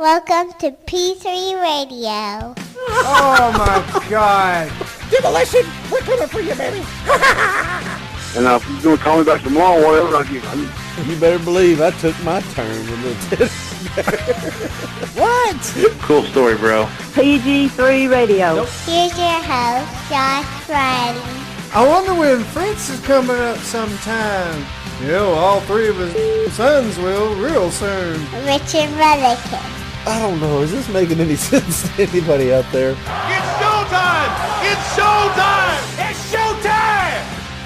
Welcome to P3 Radio. Oh my God. Demolition, we're coming for you, baby. And if you're going to call me back tomorrow, whatever, I'll give you. You better believe I took my turn with Lieutenant. What? Cool story, bro. PG3 Radio. Nope. Here's your host, Josh Riley. I wonder when Prince is coming up sometime. You know, all three of his sons will real soon. Richard Mullican. I don't know. Is this making any sense to anybody out there? It's showtime! It's showtime! It's showtime!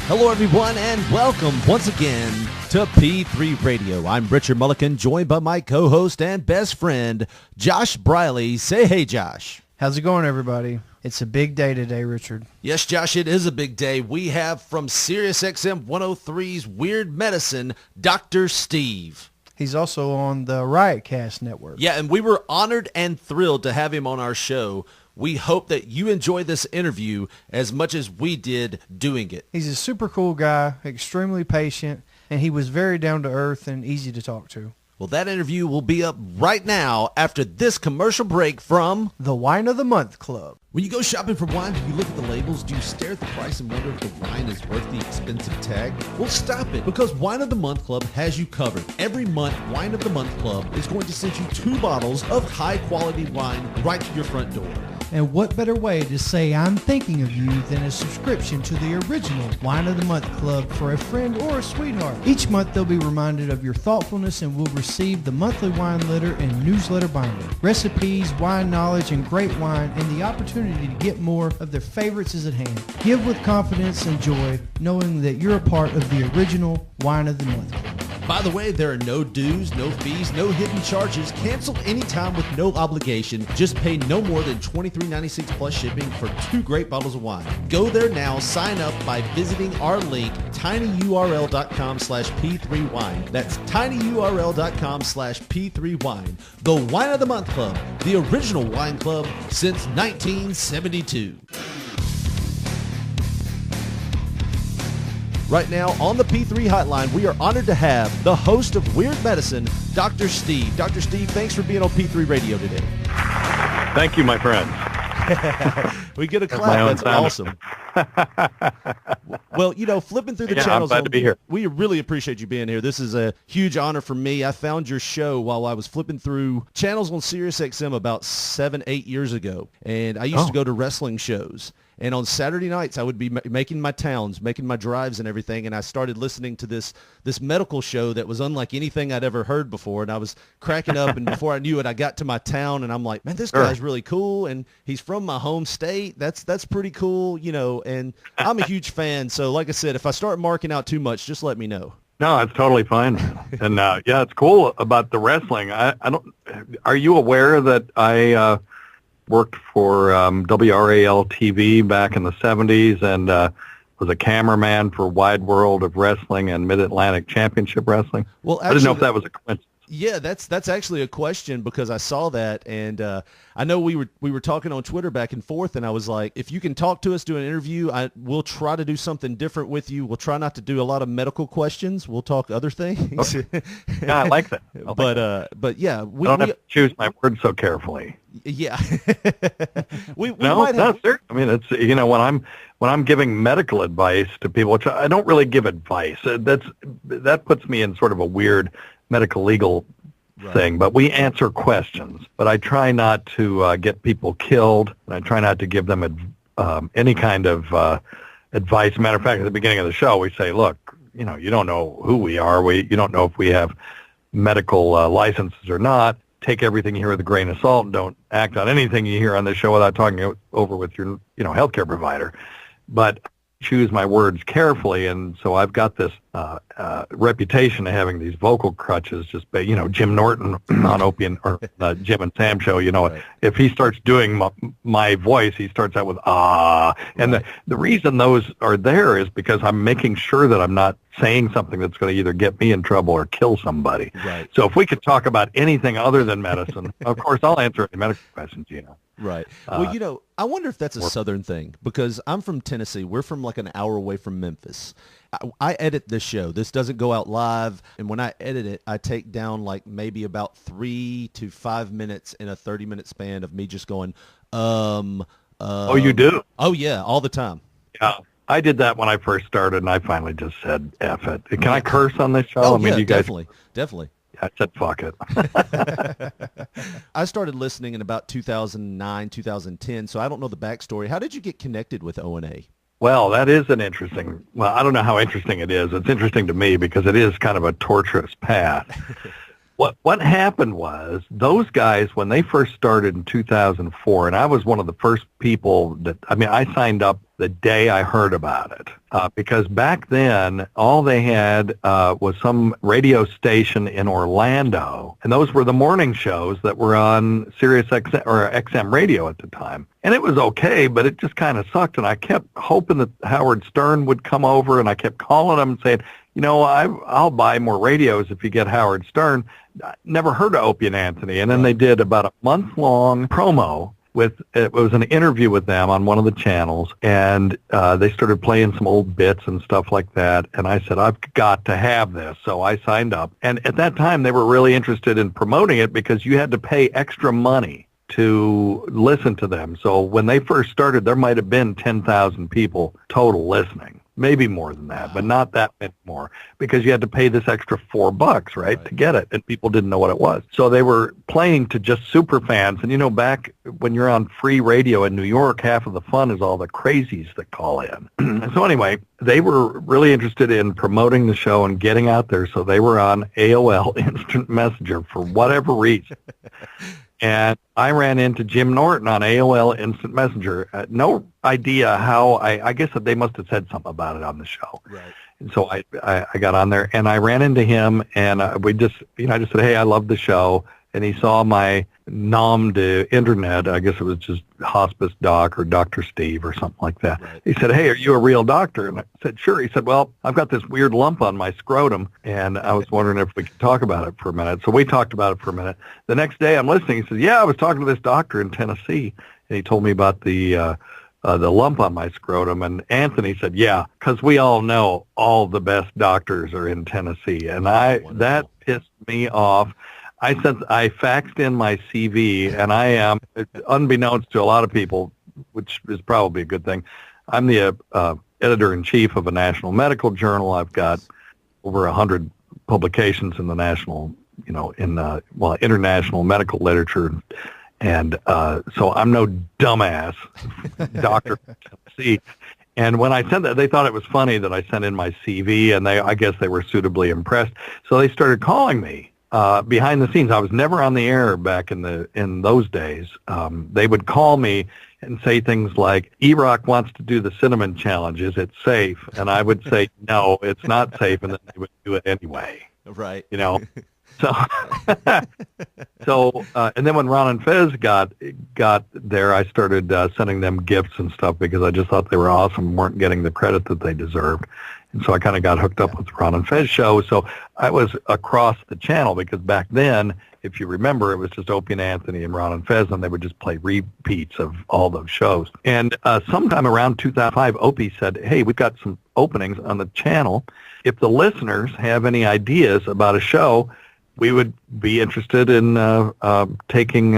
Hello, everyone, and welcome once again to P3 Radio. I'm Richard Mullican, joined by my co-host and best friend, Josh Briley. Say hey, Josh. How's it going, everybody? It's a big day today, Richard. Yes, Josh, it is a big day. We have from SiriusXm 103's Weird Medicine, Dr. Steve. He's also on the Riotcast Network. Yeah, and we were honored and thrilled to have him on our show. We hope that you enjoy this interview as much as we did doing it. He's a super cool guy, extremely patient, and he was very down to earth and easy to talk to. Well, that interview will be up right now after this commercial break from the Wine of the Month Club. When you go shopping for wine, do you look at the labels? Do you stare at the price and wonder if the wine is worth the expensive tag? Well, stop it, because Wine of the Month Club has you covered. Every month, Wine of the Month Club is going to send you 2 bottles of high-quality wine right to your front door. And what better way to say I'm thinking of you than a subscription to the original Wine of the Month Club for a friend or a sweetheart. Each month they'll be reminded of your thoughtfulness and will receive the monthly wine letter and newsletter binder. Recipes, wine knowledge, and great wine, and the opportunity to get more of their favorites is at hand. Give with confidence and joy, knowing that you're a part of the original Wine of the Month Club. By the way, there are no dues, no fees, no hidden charges, canceled anytime with no obligation. Just pay no more than $23.96 plus shipping for 2 great bottles of wine. Go there now, sign up by visiting our link, tinyurl.com/P3wine. That's tinyurl.com/P3wine. The Wine of the Month Club, the original wine club since 1972. Right now, on the P3 hotline, we are honored to have the host of Weird Medicine, Dr. Steve. Dr. Steve, thanks for being on P3 Radio today. Thank you, my friend. We get a clap. That's awesome. Well, you know, flipping through the channels, I'm glad to be here. We really appreciate you being here. This is a huge honor for me. I found your show while I was flipping through channels on SiriusXm about 7-8 years ago, and I used to go to wrestling shows. And on Saturday nights, I would be making my towns, making my drives and everything, and I started listening to this medical show that was unlike anything I'd ever heard before, and I was cracking up, and before I knew it, I got to my town, and I'm like, man, this guy's really cool, and he's from my home state. That's pretty cool, you know, and I'm a huge fan. So like I said, if I start marking out too much, just let me know. No, it's totally fine. And yeah, it's cool about the wrestling. I don't. Are you aware that I worked for WRAL TV back in the 70s and was a cameraman for Wide World of Wrestling and Mid-Atlantic Championship Wrestling? Well, actually, I didn't know if that was a coincidence. Yeah, that's actually a question because I saw that, and I know we were talking on Twitter back and forth, and I was like, if you can talk to us, do an interview, we'll try to do something different with you. We'll try not to do a lot of medical questions. We'll talk other things. Okay. Yeah, I like that. But yeah, I don't have to choose my words so carefully. Yeah. we no, might have... sir. I mean, it's, you know, when I'm giving medical advice to people, which I don't really give advice. That puts me in sort of a weird medical legal thing, but we answer questions. But I try not to get people killed, and I try not to give them any kind of advice. Matter of fact, at the beginning of the show, we say, look, you know, you don't know who we are. You don't know if we have medical licenses or not. Take everything you hear with a grain of salt, and don't act on anything you hear on this show without talking it over with your, you know, healthcare provider. But choose my words carefully, and so I've got this reputation of having these vocal crutches. Just, you know, Jim Norton on Opie or Jim and Sam show. You know, if he starts doing my voice, he starts out with and the reason those are there is because I'm making sure that I'm not saying something that's going to either get me in trouble or kill somebody. Right. So if we could talk about anything other than medicine, of course I'll answer any medical questions. You know. Right. Well, I wonder if that's a Southern thing, because I'm from Tennessee. We're from like an hour away from Memphis. I edit this show. This doesn't go out live. And when I edit it, I take down like maybe about 3 to 5 minutes in a 30-minute span of me just going, Oh, you do? Oh, yeah, all the time. Yeah. I did that when I first started, and I finally just said, F it. Can I curse on this show? Oh, I mean, yeah, you guys... definitely. I said, fuck it. I started listening in about 2009, 2010, so I don't know the backstory. How did you get connected with O&A? Well, that is an interesting... Well, I don't know how interesting it is. It's interesting to me because it is kind of a torturous path. What happened was those guys, when they first started in 2004, and I was one of the first people that... I mean, I signed up the day I heard about it, because back then all they had was some radio station in Orlando, and those were the morning shows that were on SiriusXm or XM radio at the time. And it was okay, but it just kind of sucked, and I kept hoping that Howard Stern would come over, and I kept calling him and saying, I'll buy more radios if you get Howard Stern. I never heard of Opie and Anthony, and then they did about a month-long promo. It was an interview with them on one of the channels, and they started playing some old bits and stuff like that, and I said, I've got to have this, so I signed up. And at that time, they were really interested in promoting it because you had to pay extra money to listen to them. So when they first started, there might have been 10,000 people total listening. Maybe more than that, but not that many more, because you had to pay this extra $4, right, to get it, and people didn't know what it was. So they were playing to just super fans, and back when you're on free radio in New York, half of the fun is all the crazies that call in. So anyway, they were really interested in promoting the show and getting out there, so they were on AOL Instant Messenger for whatever reason. And I ran into Jim Norton on AOL Instant Messenger. No idea how. I guess that they must have said something about it on the show. Right. And so I got on there, and I ran into him, and I just said, hey, I love the show. And he saw my nom de internet. I guess it was just Hospice Doc or Dr. Steve or something like that. Right. He said, hey, are you a real doctor? And I said, sure. He said, well, I've got this weird lump on my scrotum, and I was wondering if we could talk about it for a minute. So we talked about it for a minute. The next day I'm listening. He said, yeah, I was talking to this doctor in Tennessee, and he told me about the lump on my scrotum. And Anthony said, yeah, because we all know all the best doctors are in Tennessee. And that pissed me off. I faxed in my CV, and I am, unbeknownst to a lot of people, which is probably a good thing, I'm the editor-in-chief of a national medical journal. I've got over 100 publications in the national, international medical literature. And so I'm no dumbass doctor from Tennessee. And when I sent that, they thought it was funny that I sent in my CV, and I guess they were suitably impressed. So they started calling me. Behind the scenes. I was never on the air back in those days. They would call me and say things like, E-Rock wants to do the cinnamon challenge. Is it safe? And I would say, no, it's not safe. And then they would do it anyway. Right. So, and then when Ron and Fez got there, I started sending them gifts and stuff because I just thought they were awesome and weren't getting the credit that they deserved. And so I kind of got hooked up with the Ron and Fez show. So I was across the channel because back then, if you remember, it was just Opie and Anthony and Ron and Fez, and they would just play repeats of all those shows. And sometime around 2005, Opie said, hey, we've got some openings on the channel. If the listeners have any ideas about a show, we would be interested in taking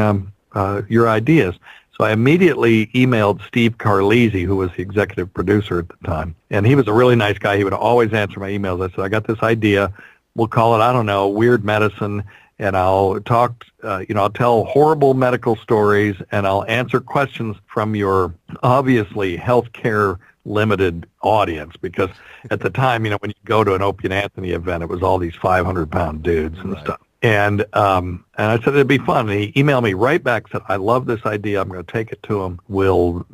your ideas. So I immediately emailed Steve Carlisi, who was the executive producer at the time. And he was a really nice guy. He would always answer my emails. I said, I got this idea. We'll call it, I don't know, Weird Medicine. And I'll talk, I'll tell horrible medical stories, and I'll answer questions from your obviously healthcare limited audience. Because at the time, when you go to an Opie and Anthony event, it was all these 500-pound dudes and stuff. And I said it'd be fun. And he emailed me right back, said, I love this idea. I'm going to take it to him. We'll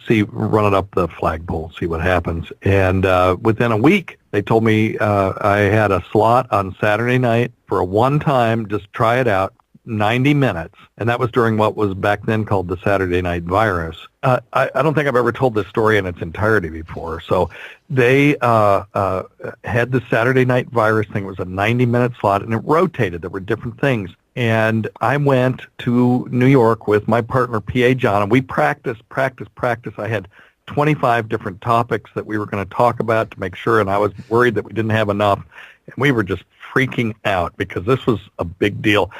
run it up the flagpole, see what happens. And within a week, they told me I had a slot on Saturday night for a one-time, just try it out, 90 minutes. And that was during what was back then called the Saturday Night Virus. I don't think I've ever told this story in its entirety before. So they had the Saturday Night Virus thing. It was a 90-minute slot, and it rotated. There were different things. And I went to New York with my partner, P.A. John, and we practiced. I had 25 different topics that we were going to talk about to make sure, and I was worried that we didn't have enough. And we were just freaking out because this was a big deal.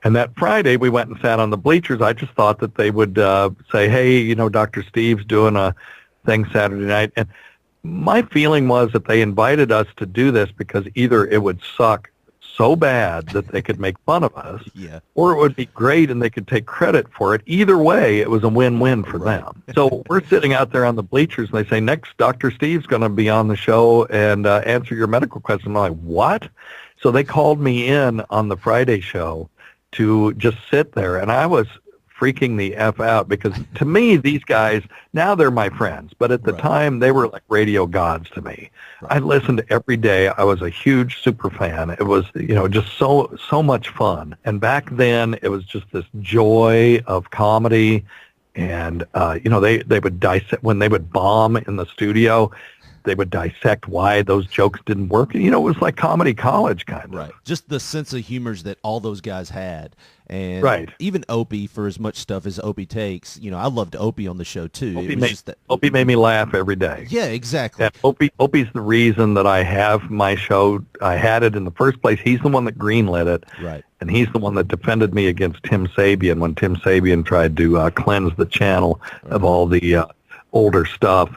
And that Friday, we went and sat on the bleachers. I just thought that they would say, hey, Dr. Steve's doing a thing Saturday night. And my feeling was that they invited us to do this because either it would suck so bad that they could make fun of us, or it would be great and they could take credit for it. Either way, it was a win-win for them. So we're sitting out there on the bleachers, and they say, next, Dr. Steve's going to be on the show and answer your medical question. I'm like, what? So they called me in on the Friday show to just sit there, and I was freaking the F out because to me, these guys, now they're my friends, but at the time, they were like radio gods to me. I listened every day. I was a huge super fan. It was, just so much fun. And back then, it was just this joy of comedy. And, they would dissect, when they would bomb in the studio, they would dissect why those jokes didn't work. And, it was like comedy college kind of. Right. Just the sense of humors that all those guys had. And even Opie, for as much stuff as Opie takes, I loved Opie on the show, too. Opie made me laugh every day. Yeah, exactly. And Opie's the reason that I have my show. I had it in the first place. He's the one that greenlit it. Right. And he's the one that defended me against Tim Sabian when Tim Sabian tried to cleanse the channel of all the older stuff.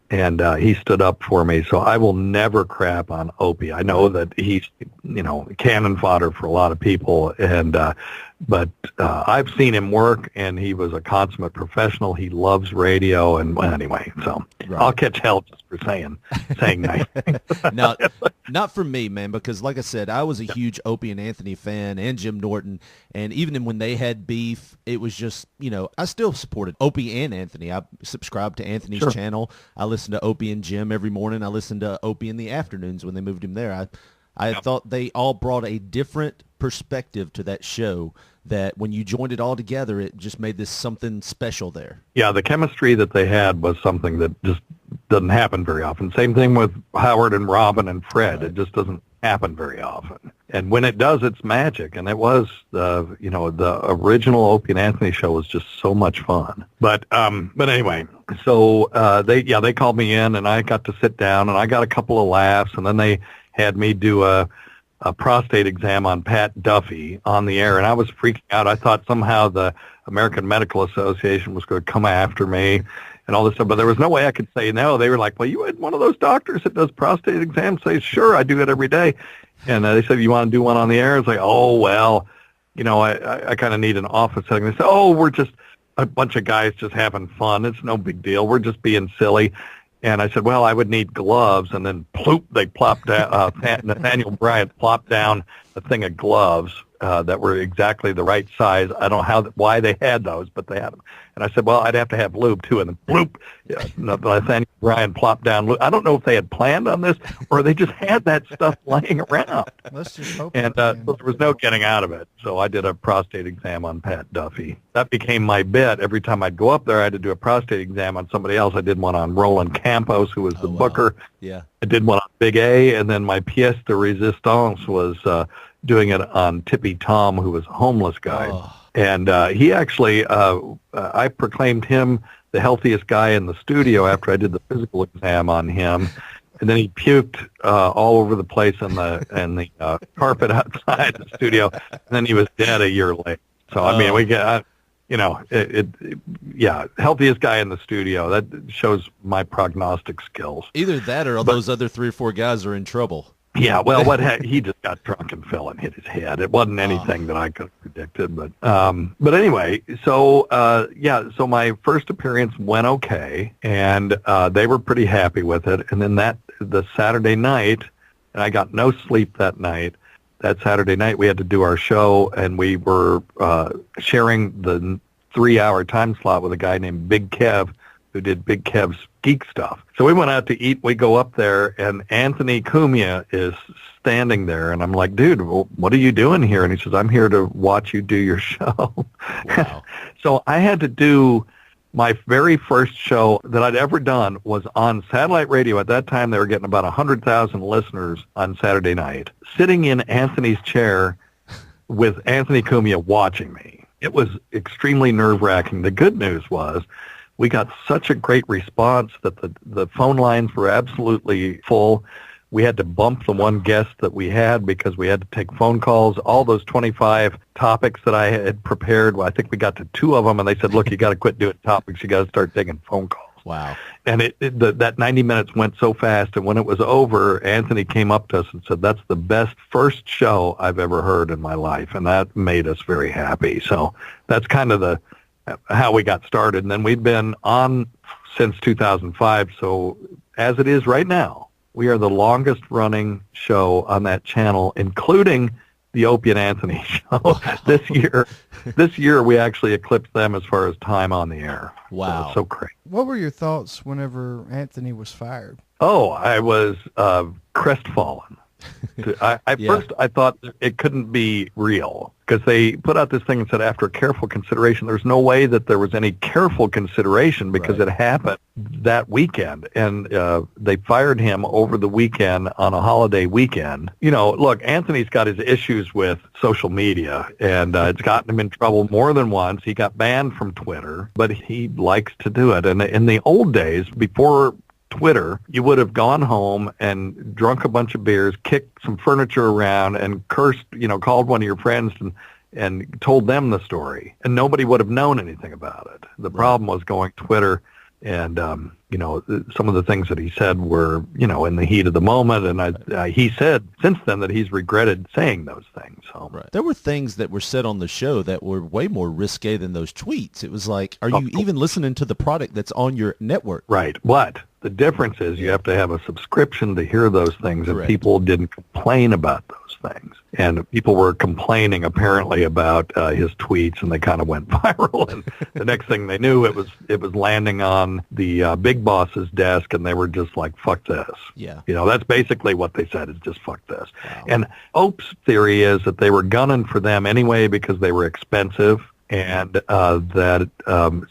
And he stood up for me, so I will never crap on Opie. I know that he's, cannon fodder for a lot of people, but I've seen him work, and he was a consummate professional. He loves radio, and anyway, so I'll catch hell just for saying nice things. No, not for me, man, because like I said, I was a huge Opie and Anthony fan, and Jim Norton, and even when they had beef, it was just, I still supported Opie and Anthony. I subscribed to Anthony's channel. I listened to Opie and Jim every morning. I listened to Opie in the afternoons when they moved him there. I thought they all brought a different perspective to that show that when you joined it all together, it just made this something special there. Yeah, the chemistry that they had was something that just doesn't happen very often. Same thing with Howard and Robin and Fred. It just doesn't happen very often. And when it does, it's magic. And it was, the original Opie and Anthony show was just so much fun. But anyway, so they called me in, and I got to sit down, and I got a couple of laughs, and then they had me do a prostate exam on Pat Duffy on the air, and I was freaking out. I thought somehow the American Medical Association was going to come after me and all this stuff, but there was no way I could say no. They were like, well, you had one of those doctors that does prostate exams? Say, sure, I do it every day. And they said, you want to do one on the air? It's like, oh, well, I kind of need an office setting. They said, oh, we're just a bunch of guys just having fun. It's no big deal. We're just being silly. And I said, well, I would need gloves. And then, ploop, they plopped down, Nathaniel Bryant plopped down a thing of gloves that were exactly the right size. I don't know why they had those, but they had them. And I said, well, I'd have to have lube, too. And then, bloop, Nathaniel Bryant plopped down lube. I don't know if they had planned on this or they just had that stuff laying around. Let's just hope. And so there was no getting out of it. So I did a prostate exam on Pat Duffy. That became my bit. Every time I'd go up there, I had to do a prostate exam on somebody else. I did one on Roland Campos, who was the booker. Yeah. I did one on Big A, and then my pièce de résistance was doing it on Tippy Tom, who was a homeless guy. Oh. And he actually, I proclaimed him the healthiest guy in the studio after I did the physical exam on him. And then he puked all over the place on the carpet outside the studio. And then he was dead a year later. So, I mean, we get, healthiest guy in the studio. That shows my prognostic skills. Either that or those other 3 or 4 guys are in trouble. Yeah, well, he just got drunk and fell and hit his head. It wasn't anything that I could have predicted, but anyway, so so my first appearance went okay, and they were pretty happy with it. And then the Saturday night, and I got no sleep that night. That Saturday night, we had to do our show, and we were sharing the 3-hour time slot with a guy named Big Kev, who did Big Kev's Geek Stuff. So we went out to eat. We go up there, and Anthony Cumia is standing there, and I'm like, dude, what are you doing here? And he says, I'm here to watch you do your show. Wow. So I had to do my very first show that I'd ever done was on satellite radio. At that time, they were getting about 100,000 listeners on Saturday night. Sitting in Anthony's chair with Anthony Cumia watching me. It was extremely nerve-wracking. The good news was we got such a great response that the phone lines were absolutely full. We had to bump the one guest that we had because we had to take phone calls. All those 25 topics that I had prepared, well, I think we got to 2 of them, and they said, look, you got to quit doing topics. You got to start taking phone calls. Wow. And that 90 minutes went so fast, and when it was over, Anthony came up to us and said, that's the best first show I've ever heard in my life, and that made us very happy. So that's kind of how we got started. And then we've been on since 2005, so as it is right now, we are the longest running show on that channel, including the Opie and Anthony show. This year we actually eclipsed them as far as time on the air. Wow. So it's so great. What were your thoughts whenever Anthony was fired? Oh, I was crestfallen. First, I thought it couldn't be real because they put out this thing and said after careful consideration. There's no way that there was any careful consideration because it happened that weekend, and they fired him over the weekend on a holiday weekend. You know, look, Anthony's got his issues with social media, and it's gotten him in trouble more than once. He got banned from Twitter, but he likes to do it. And in the old days, before Twitter, you would have gone home and drunk a bunch of beers, kicked some furniture around, and cursed, called one of your friends and told them the story. And nobody would have known anything about it. The problem was going Twitter, and, some of the things that he said were, in the heat of the moment. And he said since then that he's regretted saying those things. So There were things that were said on the show that were way more risque than those tweets. It was like, are you even listening to the product that's on your network? Right. But the difference is you have to have a subscription to hear those things, and people didn't complain about those things. And people were complaining apparently about his tweets, and they kind of went viral. And the next thing they knew, it was landing on the big boss's desk, and they were just like, "Fuck this." Yeah. That's basically what they said, is just "fuck this." Wow. And Ope's theory is that they were gunning for them anyway because they were expensive. And that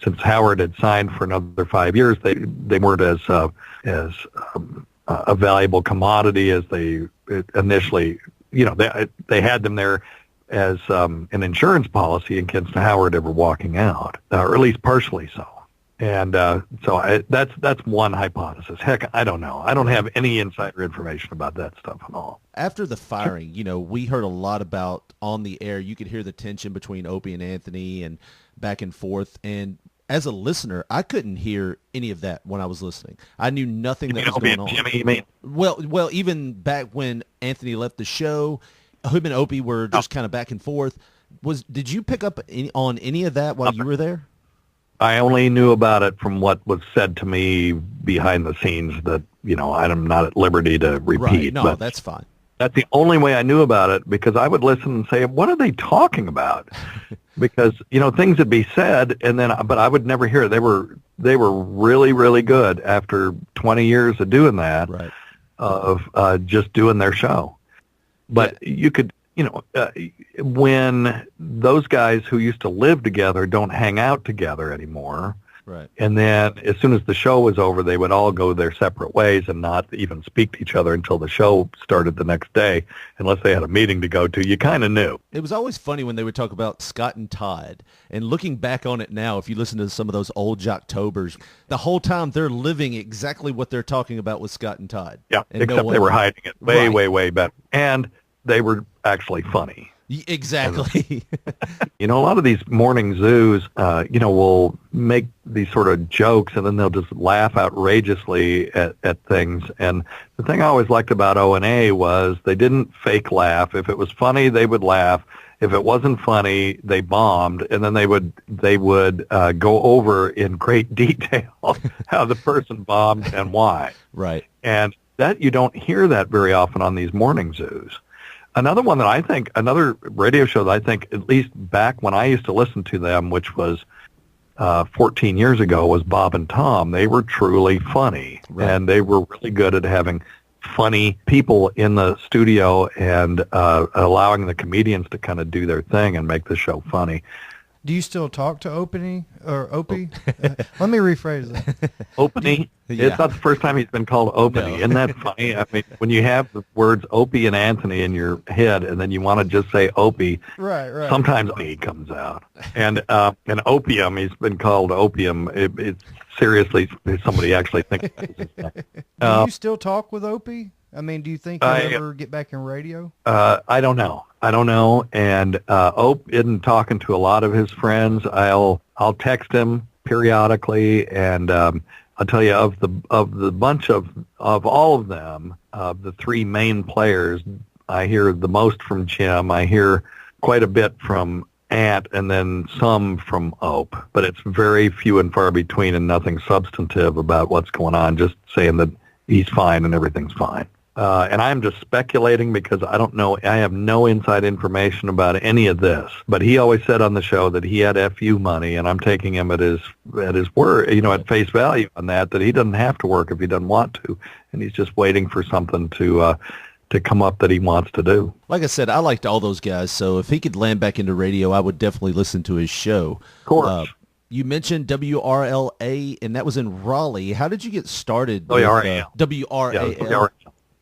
since Howard had signed for another 5 years, they weren't as a valuable commodity as they initially. They had them there as an insurance policy against Howard ever walking out, or at least partially so. And that's one hypothesis. Heck, I don't know. I don't have any insider information about that stuff at all. After the firing, we heard a lot about on the air. You could hear the tension between Opie and Anthony and back and forth. And as a listener, I couldn't hear any of that when I was listening. I knew nothing that was going on. Jimmy, you mean? Well, even back when Anthony left the show, him and Opie were just kind of back and forth. Did you pick up on any of that while you were there? I only knew about it from what was said to me behind the scenes that, I'm not at liberty to repeat. Right. No, but that's fine. That's the only way I knew about it, because I would listen and say, what are they talking about? Because, things would be said, but I would never hear it. They were really, really good after 20 years of doing that, of just doing their show. But you could, when those guys who used to live together don't hang out together anymore, and then as soon as the show was over, they would all go their separate ways and not even speak to each other until the show started the next day, unless they had a meeting to go to. You kind of knew. It was always funny when they would talk about Scott and Todd. And looking back on it now, if you listen to some of those old Jocktobers, the whole time they're living exactly what they're talking about with Scott and Todd. Yeah, and except they were hiding it way better. And they were actually funny. Exactly. A lot of these morning zoos, will make these sort of jokes, and then they'll just laugh outrageously at things. And the thing I always liked about O&A was they didn't fake laugh. If it was funny, they would laugh. If it wasn't funny, they bombed, and then they would go over in great detail how the person bombed and why. Right. And that you don't hear that very often on these morning zoos. Another one that another radio show that I think, at least back when I used to listen to them, which was 14 years ago, was Bob and Tom. They were truly funny, and they were really good at having funny people in the studio and allowing the comedians to kind of do their thing and make the show funny. Do you still talk to Opie? Let me rephrase that. Opie? Yeah. It's not the first time he's been called Opie. No. Isn't that funny? I mean, when you have the words Opie and Anthony in your head and then you want to just say Opie, Right. sometimes he comes out. And opium, he's been called opium. It's seriously, somebody actually thinks it's his name. Do you still talk with Opie? I mean, do you think he'll ever get back in radio? I don't know. And Ope isn't talking to a lot of his friends. I'll text him periodically, and I'll tell you of the bunch of all of them, the three main players, I hear the most from Jim. I hear quite a bit from Ant, and then some from Ope, but it's very few and far between, and nothing substantive about what's going on. Just saying that he's fine and everything's fine. And I'm just speculating because I don't know. I have no inside information about any of this. But he always said on the show that he had FU money, and I'm taking him at his word, at face value on that he doesn't have to work if he doesn't want to, and he's just waiting for something to come up that he wants to do. Like I said, I liked all those guys, so if he could land back into radio, I would definitely listen to his show. Of course. You mentioned WRLA, and that was in Raleigh. How did you get started? WRAL. WRAL. Yeah,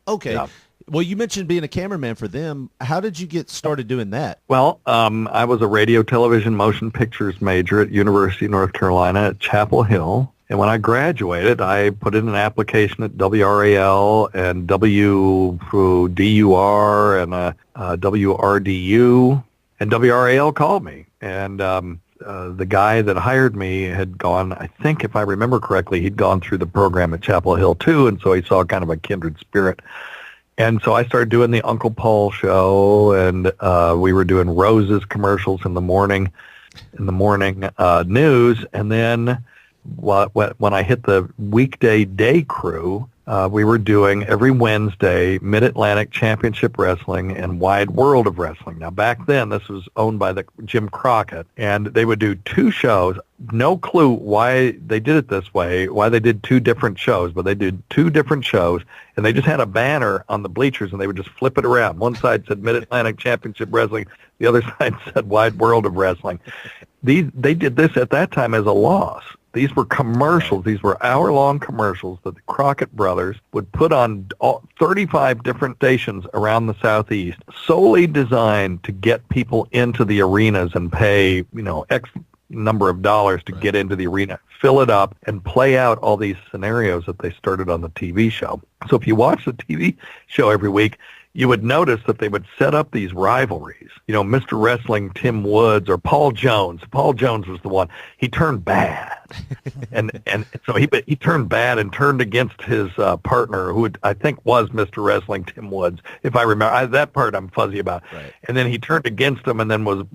Okay. Yeah. Well, you mentioned being a cameraman for them. How did you get started doing that? Well, I was a radio, television, motion pictures major at University of North Carolina at Chapel Hill. And when I graduated, I put in an application at WRAL and WDUR and WRDU, and WRAL called me. And the guy that hired me had gone, I think if I remember correctly, he'd gone through the program at Chapel Hill too, and so he saw kind of a kindred spirit. And so I started doing the Uncle Paul show, and we were doing Rose's commercials in the morning news, and then when I hit the weekday day crew, we were doing every Wednesday Mid-Atlantic Championship Wrestling and Wide World of Wrestling. Now, back then, this was owned by Jim Crockett, and they would do two shows. No clue why they did it this way, why they did two different shows, but they did two different shows, and they just had a banner on the bleachers, and they would just flip it around. One side said Mid-Atlantic Championship Wrestling, the other side said Wide World of Wrestling. They did this at that time as a loss. These were commercials. These were hour-long commercials that the Crockett brothers would put on 35 different stations around the Southeast, solely designed to get people into the arenas and pay, X number of dollars to get into the arena, fill it up, and play out all these scenarios that they started on the TV show. So if you watch the TV show every week, you would notice that they would set up these rivalries. Mr. Wrestling Tim Woods or Paul Jones. Paul Jones was the one. He turned bad. and so he turned bad and turned against his partner, who I think was Mr. Wrestling Tim Woods, if I remember. That part I'm fuzzy about. Right. And then he turned against him and then was,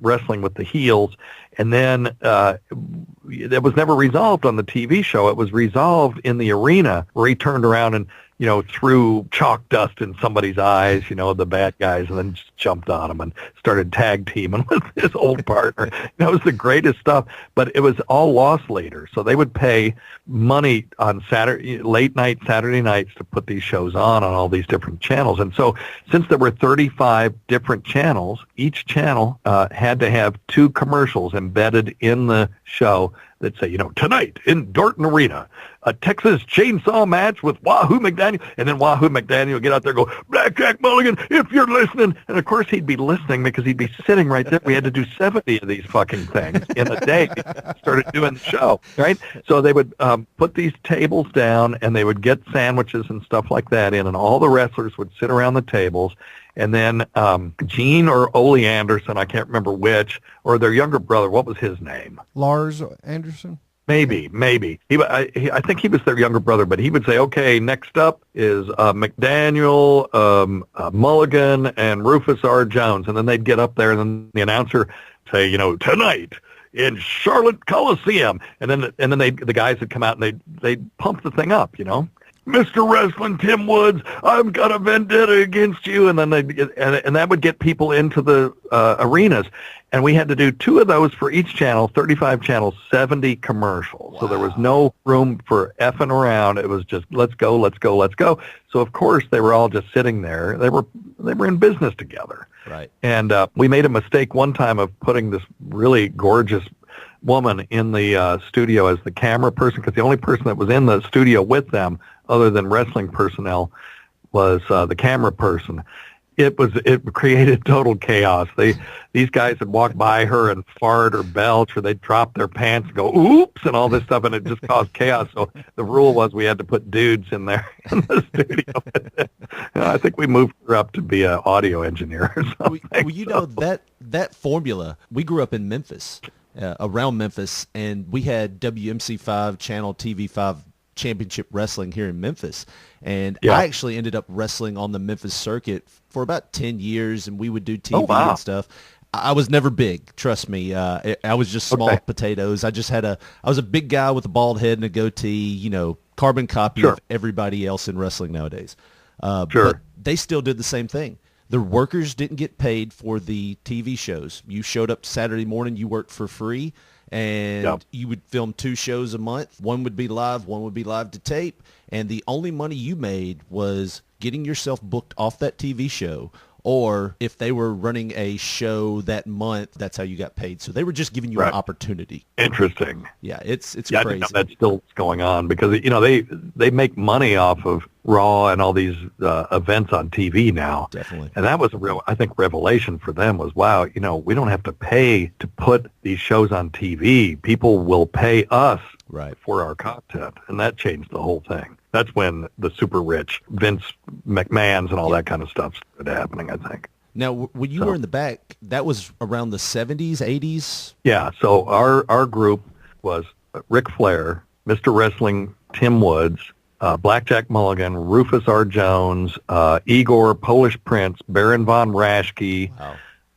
wrestling with the heels. And then it was never resolved on the TV show. It was resolved in the arena where he turned around and, threw chalk dust in somebody's eyes, the bad guys, and then just jumped on them and started tag teaming with his old partner. That was the greatest stuff, but it was all loss leaders. So they would pay money on late night Saturday nights to put these shows on all these different channels. And so since there were 35 different channels, each channel had to have two commercials embedded in the show that say, tonight in Dorton Arena, a Texas chainsaw match with Wahoo McDaniel, and then Wahoo McDaniel would get out there and go, Blackjack Mulligan, if you're listening. And of course he'd be listening because he'd be sitting right there. We had to do 70 of these fucking things in a day. Started doing the show, right? So they would put these tables down, and they would get sandwiches and stuff like that in, and all the wrestlers would sit around the tables. And then Gene or Ole Anderson, I can't remember which, or their younger brother, what was his name? Lars Anderson? Maybe. I think he was their younger brother, but he would say, okay, next up is McDaniel, Mulligan, and Rufus R. Jones. And then they'd get up there, and then the announcer say, tonight in Charlotte Coliseum. And then the guys would come out, and they'd pump the thing up, Mr. Wrestling Tim Woods, I've got a vendetta against you, and then and that would get people into the arenas, and we had to do two of those for each channel, 35 channels, 70 commercials. Wow. So there was no room for effing around. It was just let's go. So of course they were all just sitting there. They were in business together. Right. And we made a mistake one time of putting this really gorgeous woman in the studio as the camera person, because the only person that was in the studio with them, other than wrestling personnel, was the camera person. It created total chaos. These guys would walk by her and fart or belch, or they'd drop their pants and go oops and all this stuff, and it just caused chaos. So the rule was we had to put dudes in there in the studio. I think we moved her up to be an audio engineer or something. Well, you know, that formula, we grew up in Memphis, around Memphis, and we had WMC5 Channel TV5 Championship Wrestling here in Memphis. And I actually ended up wrestling on the Memphis circuit for about 10 years, and we would do TV and stuff. I was never big, trust me. I was just small potatoes. I was a big guy with a bald head and a goatee, carbon copy of everybody else in wrestling nowadays. But they still did the same thing. The workers didn't get paid for the TV shows. You showed up Saturday morning, you worked for free, and you would film 2 shows a month. One would be live to tape, and the only money you made was getting yourself booked off that TV show, or if they were running a show that month, that's how you got paid. So they were just giving you an opportunity. Interesting. Yeah, it's I crazy. think that's still going on because they make money off of Raw and all these events on TV now. Definitely. And that was a real, I think, revelation for them was, wow, we don't have to pay to put these shows on TV. People will pay us for our content, and that changed the whole thing. That's when the super rich Vince McMahons and all that kind of stuff started happening, I think. Now, when you were in the back, that was around the 70s, 80s? Yeah, so our group was Ric Flair, Mr. Wrestling, Tim Woods, Blackjack Mulligan, Rufus R. Jones, Igor, Polish Prince, Baron von Raschke,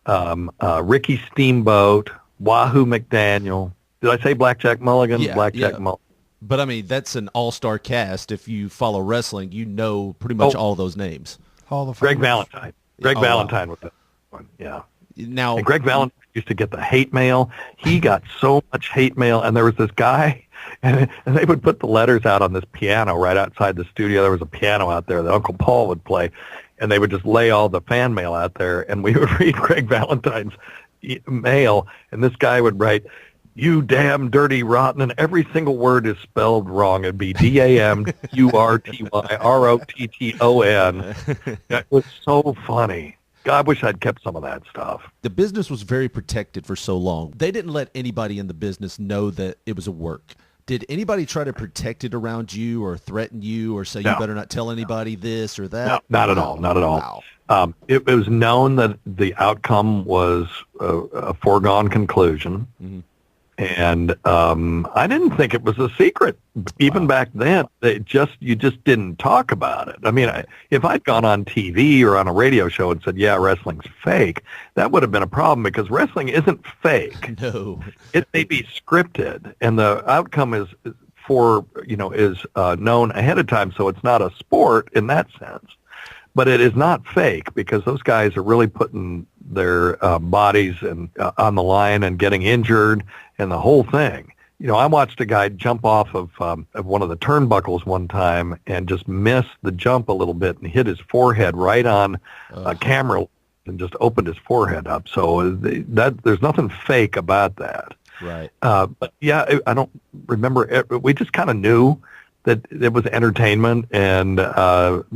Ricky Steamboat, Wahoo McDaniel. Did I say Blackjack Mulligan? Yeah, Blackjack Mulligan. But, I mean, that's an all-star cast. If you follow wrestling, you know pretty much all those names. Hall of Greg Famers. Valentine. Greg Valentine was that one, yeah. Now, and Greg Valentine used to get the hate mail. He got so much hate mail, and there was this guy, and they would put the letters out on this piano right outside the studio. There was a piano out there that Uncle Paul would play, and they would just lay all the fan mail out there, and we would read Greg Valentine's mail, and this guy would write, "You damn dirty rotten," and every single word is spelled wrong. It'd be DAMURTYROTTON. It was so funny. God, I wish I'd kept some of that stuff. the business was very protected for so long. They didn't let anybody in the business know that it was a work. Did anybody try to protect it around you or threaten you or say you better not tell anybody this or that? No, not at all. Not at all. Wow. It was known that the outcome was a foregone conclusion. Mm-hmm. And I didn't think it was a secret. Even back then, you just didn't talk about it. I mean, if I'd gone on TV or on a radio show and said, yeah, wrestling's fake, that would have been a problem because wrestling isn't fake. No. It may be scripted, and the outcome is known ahead of time, so it's not a sport in that sense. But it is not fake because those guys are really putting their bodies on the line and getting injured and the whole thing. You know, I watched a guy jump off of one of the turnbuckles one time and just miss the jump a little bit and hit his forehead right on a camera and just opened his forehead up. So there's nothing fake about that. Right. But yeah, I don't remember. We just kind of knew that it was entertainment, and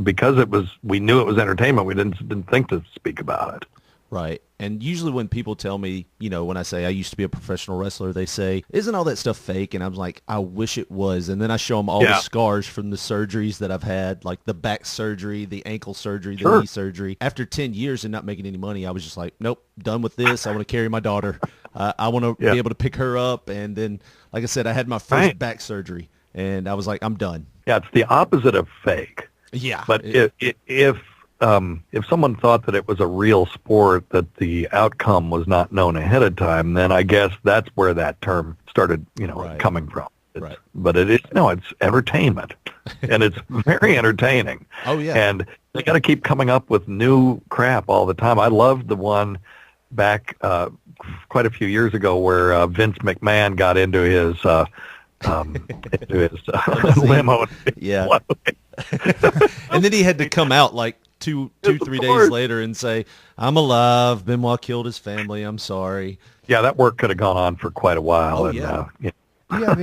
because we knew it was entertainment, we didn't think to speak about it. Right. And usually when people tell me, when I say I used to be a professional wrestler, they say, isn't all that stuff fake? And I'm like, I wish it was. And then I show them all the scars from the surgeries that I've had, like the back surgery, the ankle surgery, the knee surgery. After 10 years and not making any money, I was just like, nope, done with this. I want to carry my daughter. I want to be able to pick her up. And then, like I said, I had my first back surgery. And I was like, I'm done. Yeah, it's the opposite of fake. Yeah. But if someone thought that it was a real sport, that the outcome was not known ahead of time, then I guess that's where that term started, coming from. But it's entertainment, and it's very entertaining. Oh, yeah. And they got to keep coming up with new crap all the time. I loved the one back quite a few years ago where Vince McMahon got into his limo. Yeah. And then he had to come out like two, Yes, of 3 days course. later and say, "I'm alive. Benoit killed his family. I'm sorry." Yeah, that work could have gone on for quite a while. Oh, and, yeah. Do you have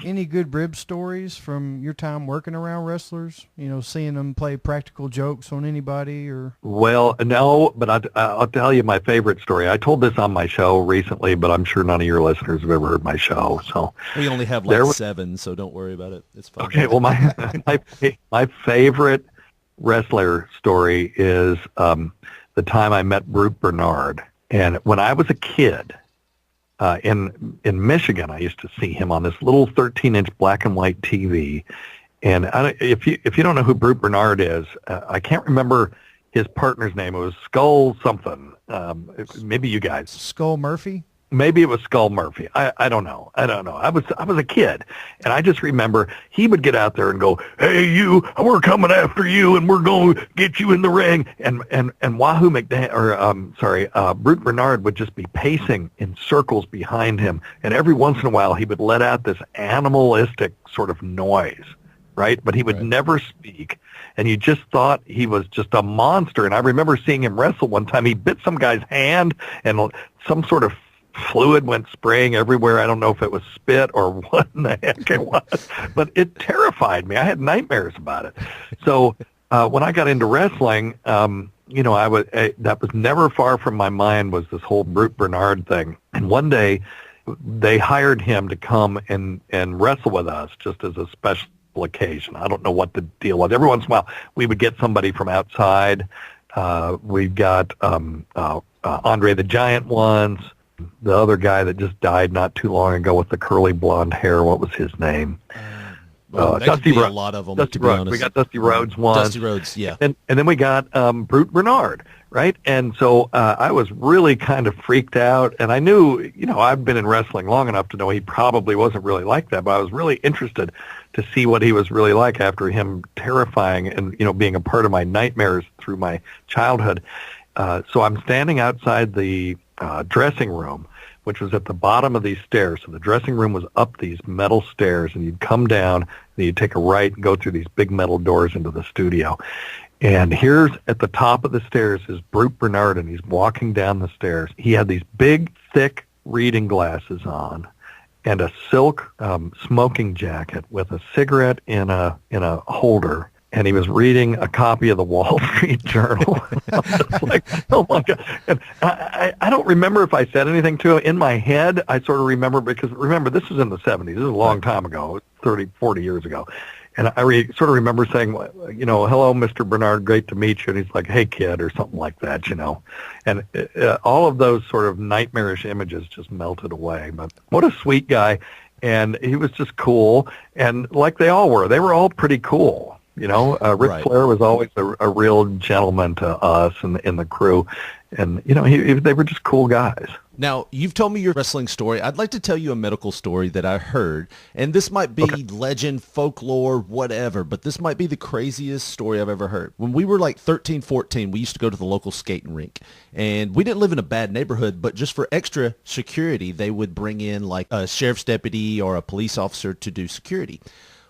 any good rib stories from your time working around wrestlers? You know, seeing them play practical jokes on anybody or? Well, no, but I'll tell you my favorite story. I told this on my show recently, but I'm sure none of your listeners have ever heard my show. So We only have There like was- 7, so don't worry about it. It's fine. okay, well, my favorite wrestler story is the time I met Brute Bernard, and when I was a kid. In Michigan, I used to see him on this little 13-inch black and white TV, and if you don't know who Brute Bernard is, I can't remember his partner's name. It was Skull something. Maybe you guys. Skull Murphy? Maybe it was Skull Murphy. I don't know. I was a kid, and I just remember he would get out there and go, "Hey, you! We're coming after you, and we're going to get you in the ring." And Wahoo Brute Bernard would just be pacing in circles behind him, and every once in a while he would let out this animalistic sort of noise, right? But he would never speak, and you just thought he was just a monster. And I remember seeing him wrestle one time. He bit some guy's hand, and some sort of fluid went spraying everywhere. I don't know if it was spit or what in the heck it was, but it terrified me. I had nightmares about it. So when I got into wrestling, that was never far from my mind was this whole Brute Bernard thing. And one day they hired him to come and wrestle with us just as a special occasion. I don't know what the deal was. Every once in a while we would get somebody from outside. We got Andre the Giant once. The other guy that just died not too long ago with the curly blonde hair, what was his name? Dusty Rhodes. A lot of them, Dusty to be Rhodes. honest. We got Dusty Rhodes once. Dusty Rhodes, yeah. And then we got Brute Bernard, right? And so I was really kind of freaked out, and I knew, I've been in wrestling long enough to know he probably wasn't really like that, but I was really interested to see what he was really like after him terrifying and, being a part of my nightmares through my childhood. So I'm standing outside the dressing room, which was at the bottom of these stairs. So the dressing room was up these metal stairs, and you'd come down, and you'd take a right and go through these big metal doors into the studio. And here's at the top of the stairs is Brute Bernard, and he's walking down the stairs. He had these big, thick reading glasses on and a silk smoking jacket with a cigarette in a holder. And he was reading a copy of the Wall Street Journal. I was like, oh, my God. And I don't remember if I said anything to him. In my head, I sort of remember, because remember, this was in the 70s. This is a long time ago, 30, 40 years ago. And I sort of remember saying, "Hello, Mr. Bernard, great to meet you." And he's like, "Hey, kid," or something like that, And all of those sort of nightmarish images just melted away. But what a sweet guy. And he was just cool. And like they all were pretty cool. Ric Flair was always a real gentleman to us and the crew, and they were just cool guys. Now, you've told me your wrestling story. I'd like to tell you a medical story that I heard, and this might be legend, folklore, whatever, but this might be the craziest story I've ever heard. When we were like 13, 14, we used to go to the local skating rink, and we didn't live in a bad neighborhood, but just for extra security, they would bring in like a sheriff's deputy or a police officer to do security.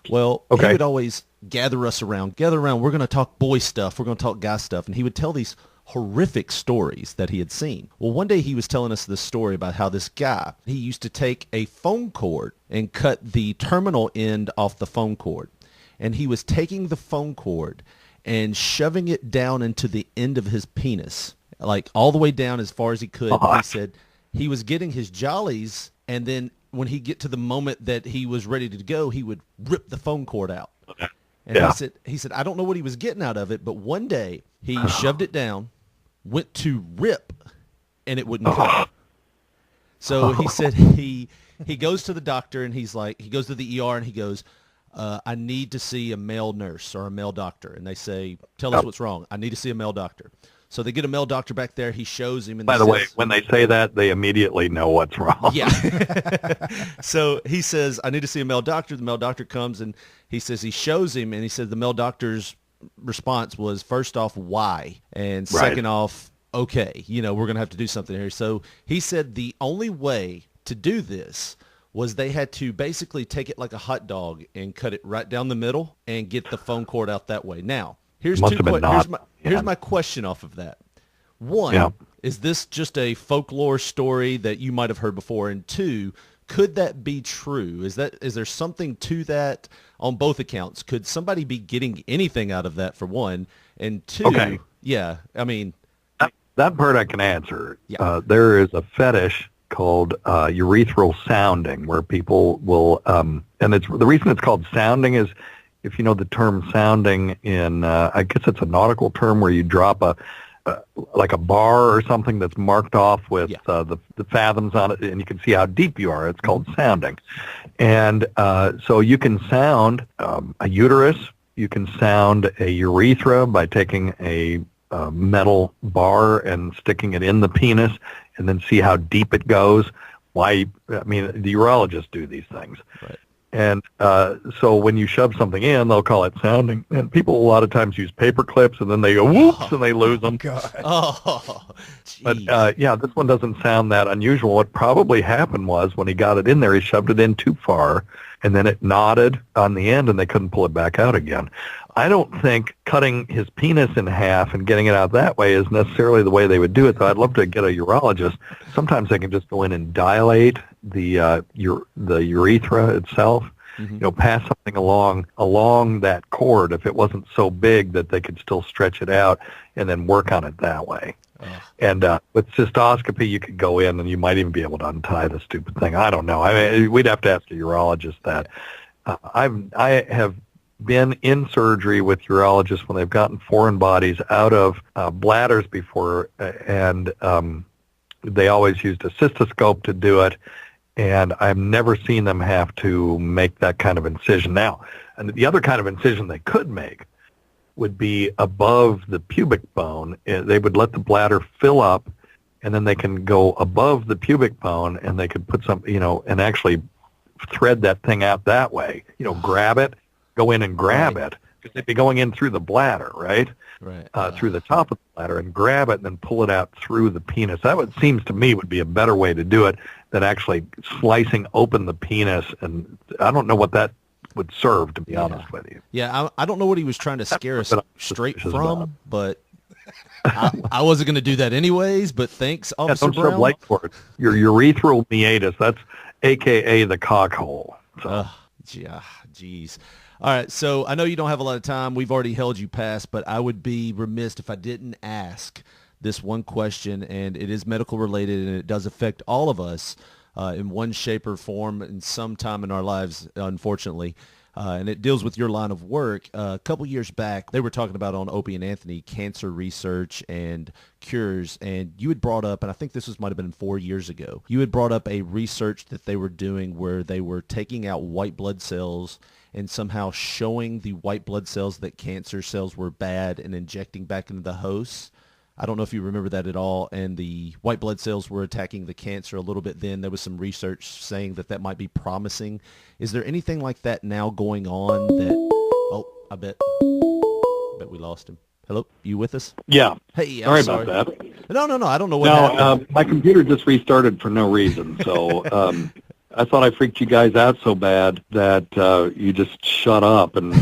Well, he would always gather us around. We're going to talk boy stuff. We're going to talk guy stuff. And he would tell these horrific stories that he had seen. Well, one day he was telling us this story about how this guy, he used to take a phone cord and cut the terminal end off the phone cord. And he was taking the phone cord and shoving it down into the end of his penis, like all the way down as far as he could. He said he was getting his jollies, and then when he get to the moment that he was ready to go, he would rip the phone cord out. And he said, I don't know what he was getting out of it, but one day he shoved it down, went to rip, and it wouldn't come. So he said he goes to the doctor, and he goes to the ER, and he goes, I need to see a male nurse or a male doctor. And they say, tell us what's wrong. I need to see a male doctor. So they get a male doctor back there. He shows him. And by the way, when they say that, they immediately know what's wrong. Yeah. So he says, I need to see a male doctor. The male doctor comes, and he says he shows him, and he says the male doctor's response was, first off, why? And second off, okay, we're going to have to do something here. So he said the only way to do this was they had to basically take it like a hot dog and cut it right down the middle and get the phone cord out that way. Now, Here's Must have been not. Here's my question off of that. One, Yeah. is this just a folklore story that you might have heard before? And two, could that be true? Is there something to that on both accounts? Could somebody be getting anything out of that, for one? And two, Okay. yeah, I mean, That part I can answer. Yeah. There is a fetish called urethral sounding, where people will, and it's the reason it's called sounding is, if you know the term sounding in, I guess it's a nautical term where you drop like a bar or something that's marked off with the fathoms on it, and you can see how deep you are. It's called sounding. And so you can sound a uterus, you can sound a urethra by taking a metal bar and sticking it in the penis, and then see how deep it goes. The urologists do these things. Right. And so when you shove something in, they'll call it sounding. And people a lot of times use paper clips, and then they go, whoops, and they lose them. oh, But geez. this one doesn't sound that unusual. What probably happened was when he got it in there, he shoved it in too far, and then it knotted on the end, and they couldn't pull it back out again. I don't think cutting his penis in half and getting it out that way is necessarily the way they would do it, though I'd love to get a urologist. Sometimes they can just go in and dilate the urethra itself, pass something along that cord if it wasn't so big that they could still stretch it out and then work on it that way. And with cystoscopy, you could go in and you might even be able to untie the stupid thing. I don't know. We'd have to ask a urologist that. I have been in surgery with urologists when they've gotten foreign bodies out of bladders before, and they always used a cystoscope to do it, and I've never seen them have to make that kind of incision. Now, and the other kind of incision they could make would be above the pubic bone. They would let the bladder fill up, and then they can go above the pubic bone, and they could put some, and actually thread that thing out that way. Grab it, go in and grab it, because they'd be going in through the bladder, right? Right. Through the top of the bladder, and grab it and then pull it out through the penis. That seems to me would be a better way to do it than actually slicing open the penis. And I don't know what that would serve, to be honest with you. Yeah, I don't know what he was trying to scare us straight suspicious from, about. but I wasn't going to do that anyways, but thanks, Officer Don't shove Brown. light for it. Your urethral meatus, that's a.k.a. the cock hole. So. Geez. All right, so I know you don't have a lot of time. We've already held you past, but I would be remiss if I didn't ask this one question, and it is medical related, and it does affect all of us in one shape or form in some time in our lives, unfortunately. And it deals with your line of work. A couple years back, they were talking about on Opie and Anthony cancer research and cures, and you had brought up, and I think this might have been 4 years ago, you had brought up a research that they were doing where they were taking out white blood cells and somehow showing the white blood cells that cancer cells were bad and injecting back into the host. I don't know if you remember that at all. And the white blood cells were attacking the cancer a little bit then. There was some research saying that might be promising. Is there anything like that now going on that... Oh, I bet we lost him. Hello? You with us? Yeah. Hey, sorry I'm sorry. about that. No. I don't know what happened. My computer just restarted for no reason. So I thought I freaked you guys out so bad that you just shut up, and,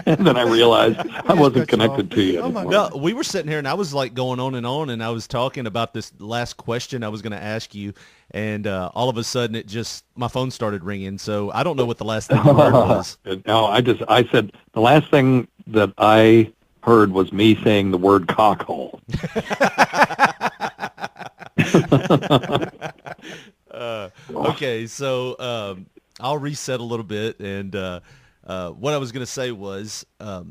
and then I realized I wasn't connected to you anymore. No, we were sitting here, and I was like going on, and I was talking about this last question I was going to ask you, and all of a sudden my phone started ringing, so I don't know what the last thing you heard was. No, I said the last thing that I heard was me saying the word cockhole. Okay, so I'll reset a little bit, and what I was going to say was, a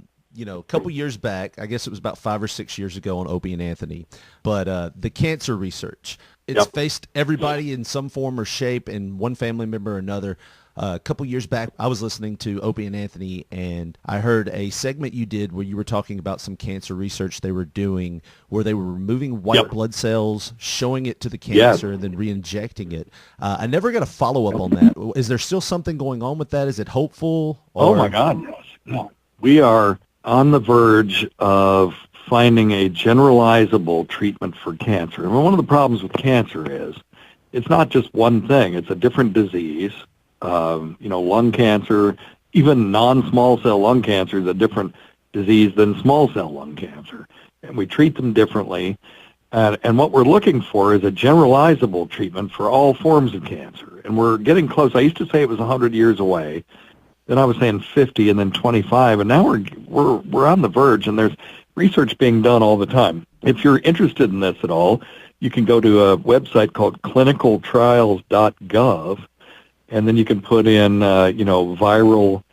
couple years back, I guess it was about 5 or 6 years ago on Opie and Anthony, but the cancer research, it's faced everybody in some form or shape, and one family member or another. A couple years back, I was listening to Opie and Anthony, and I heard a segment you did where you were talking about some cancer research they were doing where they were removing white blood cells, showing it to the cancer, and then re-injecting it. I never got a follow-up on that. Is there still something going on with that? Is it hopeful? Oh, my God, yes. No. We are on the verge of finding a generalizable treatment for cancer. And one of the problems with cancer is it's not just one thing. It's a different disease. Lung cancer, even non-small cell lung cancer is a different disease than small cell lung cancer. And we treat them differently. And what we're looking for is a generalizable treatment for all forms of cancer. And we're getting close. I used to say it was 100 years away. Then I was saying 50 and then 25. And now we're on the verge, and there's research being done all the time. If you're interested in this at all, you can go to a website called clinicaltrials.gov, and then you can put in, viral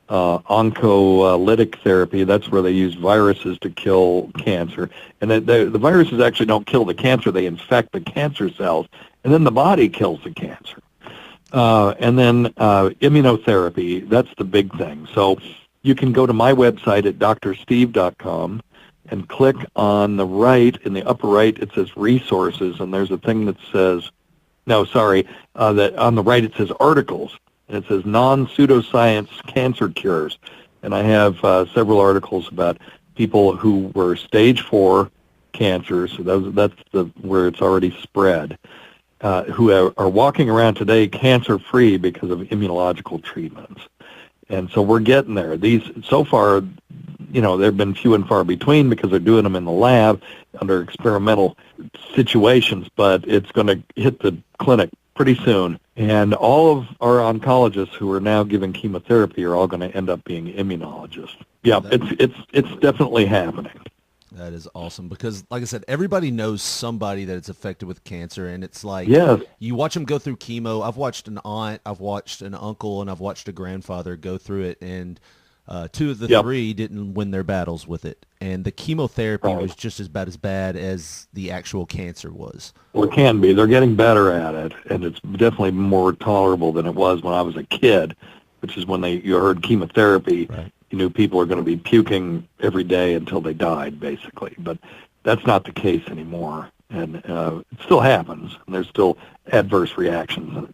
oncolytic therapy. That's where they use viruses to kill cancer. And the viruses actually don't kill the cancer. They infect the cancer cells, and then the body kills the cancer. And then immunotherapy, that's the big thing. So you can go to my website at drsteve.com and click on the right, in the upper right, it says resources, and there's a thing that says, that on the right it says articles, and it says non-pseudoscience cancer cures. And I have several articles about people who were stage 4 cancer, so that's where it's already spread, who are walking around today cancer-free because of immunological treatments. And so we're getting there. These, so far, they've been few and far between because they're doing them in the lab under experimental situations, but it's going to hit the clinic pretty soon. And all of our oncologists who are now giving chemotherapy are all going to end up being immunologists. Yeah, it's definitely happening. That is awesome because, like I said, everybody knows somebody that is affected with cancer, and it's like you watch them go through chemo. I've watched an aunt, I've watched an uncle, and I've watched a grandfather go through it, and 2 of the 3 didn't win their battles with it, and the chemotherapy was just as bad as the actual cancer was. Well, it can be. They're getting better at it, and it's definitely more tolerable than it was when I was a kid, which is when you heard chemotherapy. Right. You knew people are going to be puking every day until they died, basically. But that's not the case anymore, and it still happens, and there's still adverse reactions.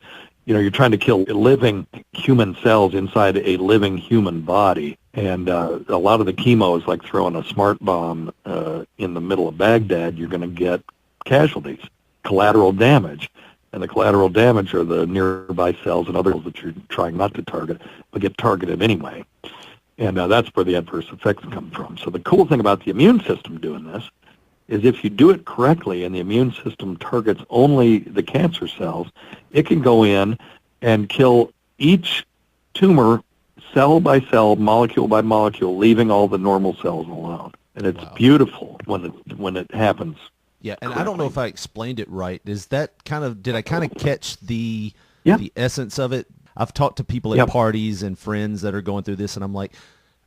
You're trying to kill living human cells inside a living human body, and a lot of the chemo is like throwing a smart bomb in the middle of Baghdad. You're going to get casualties, collateral damage, and the collateral damage are the nearby cells and other cells that you're trying not to target, but get targeted anyway. And that's where the adverse effects come from. So the cool thing about the immune system doing this is if you do it correctly and the immune system targets only the cancer cells, it can go in and kill each tumor cell by cell, molecule by molecule, leaving all the normal cells alone. And it's beautiful when it happens. Yeah, and correctly. I don't know if I explained it right. Did I kind of catch the essence of it? I've talked to people at parties and friends that are going through this, and I'm like,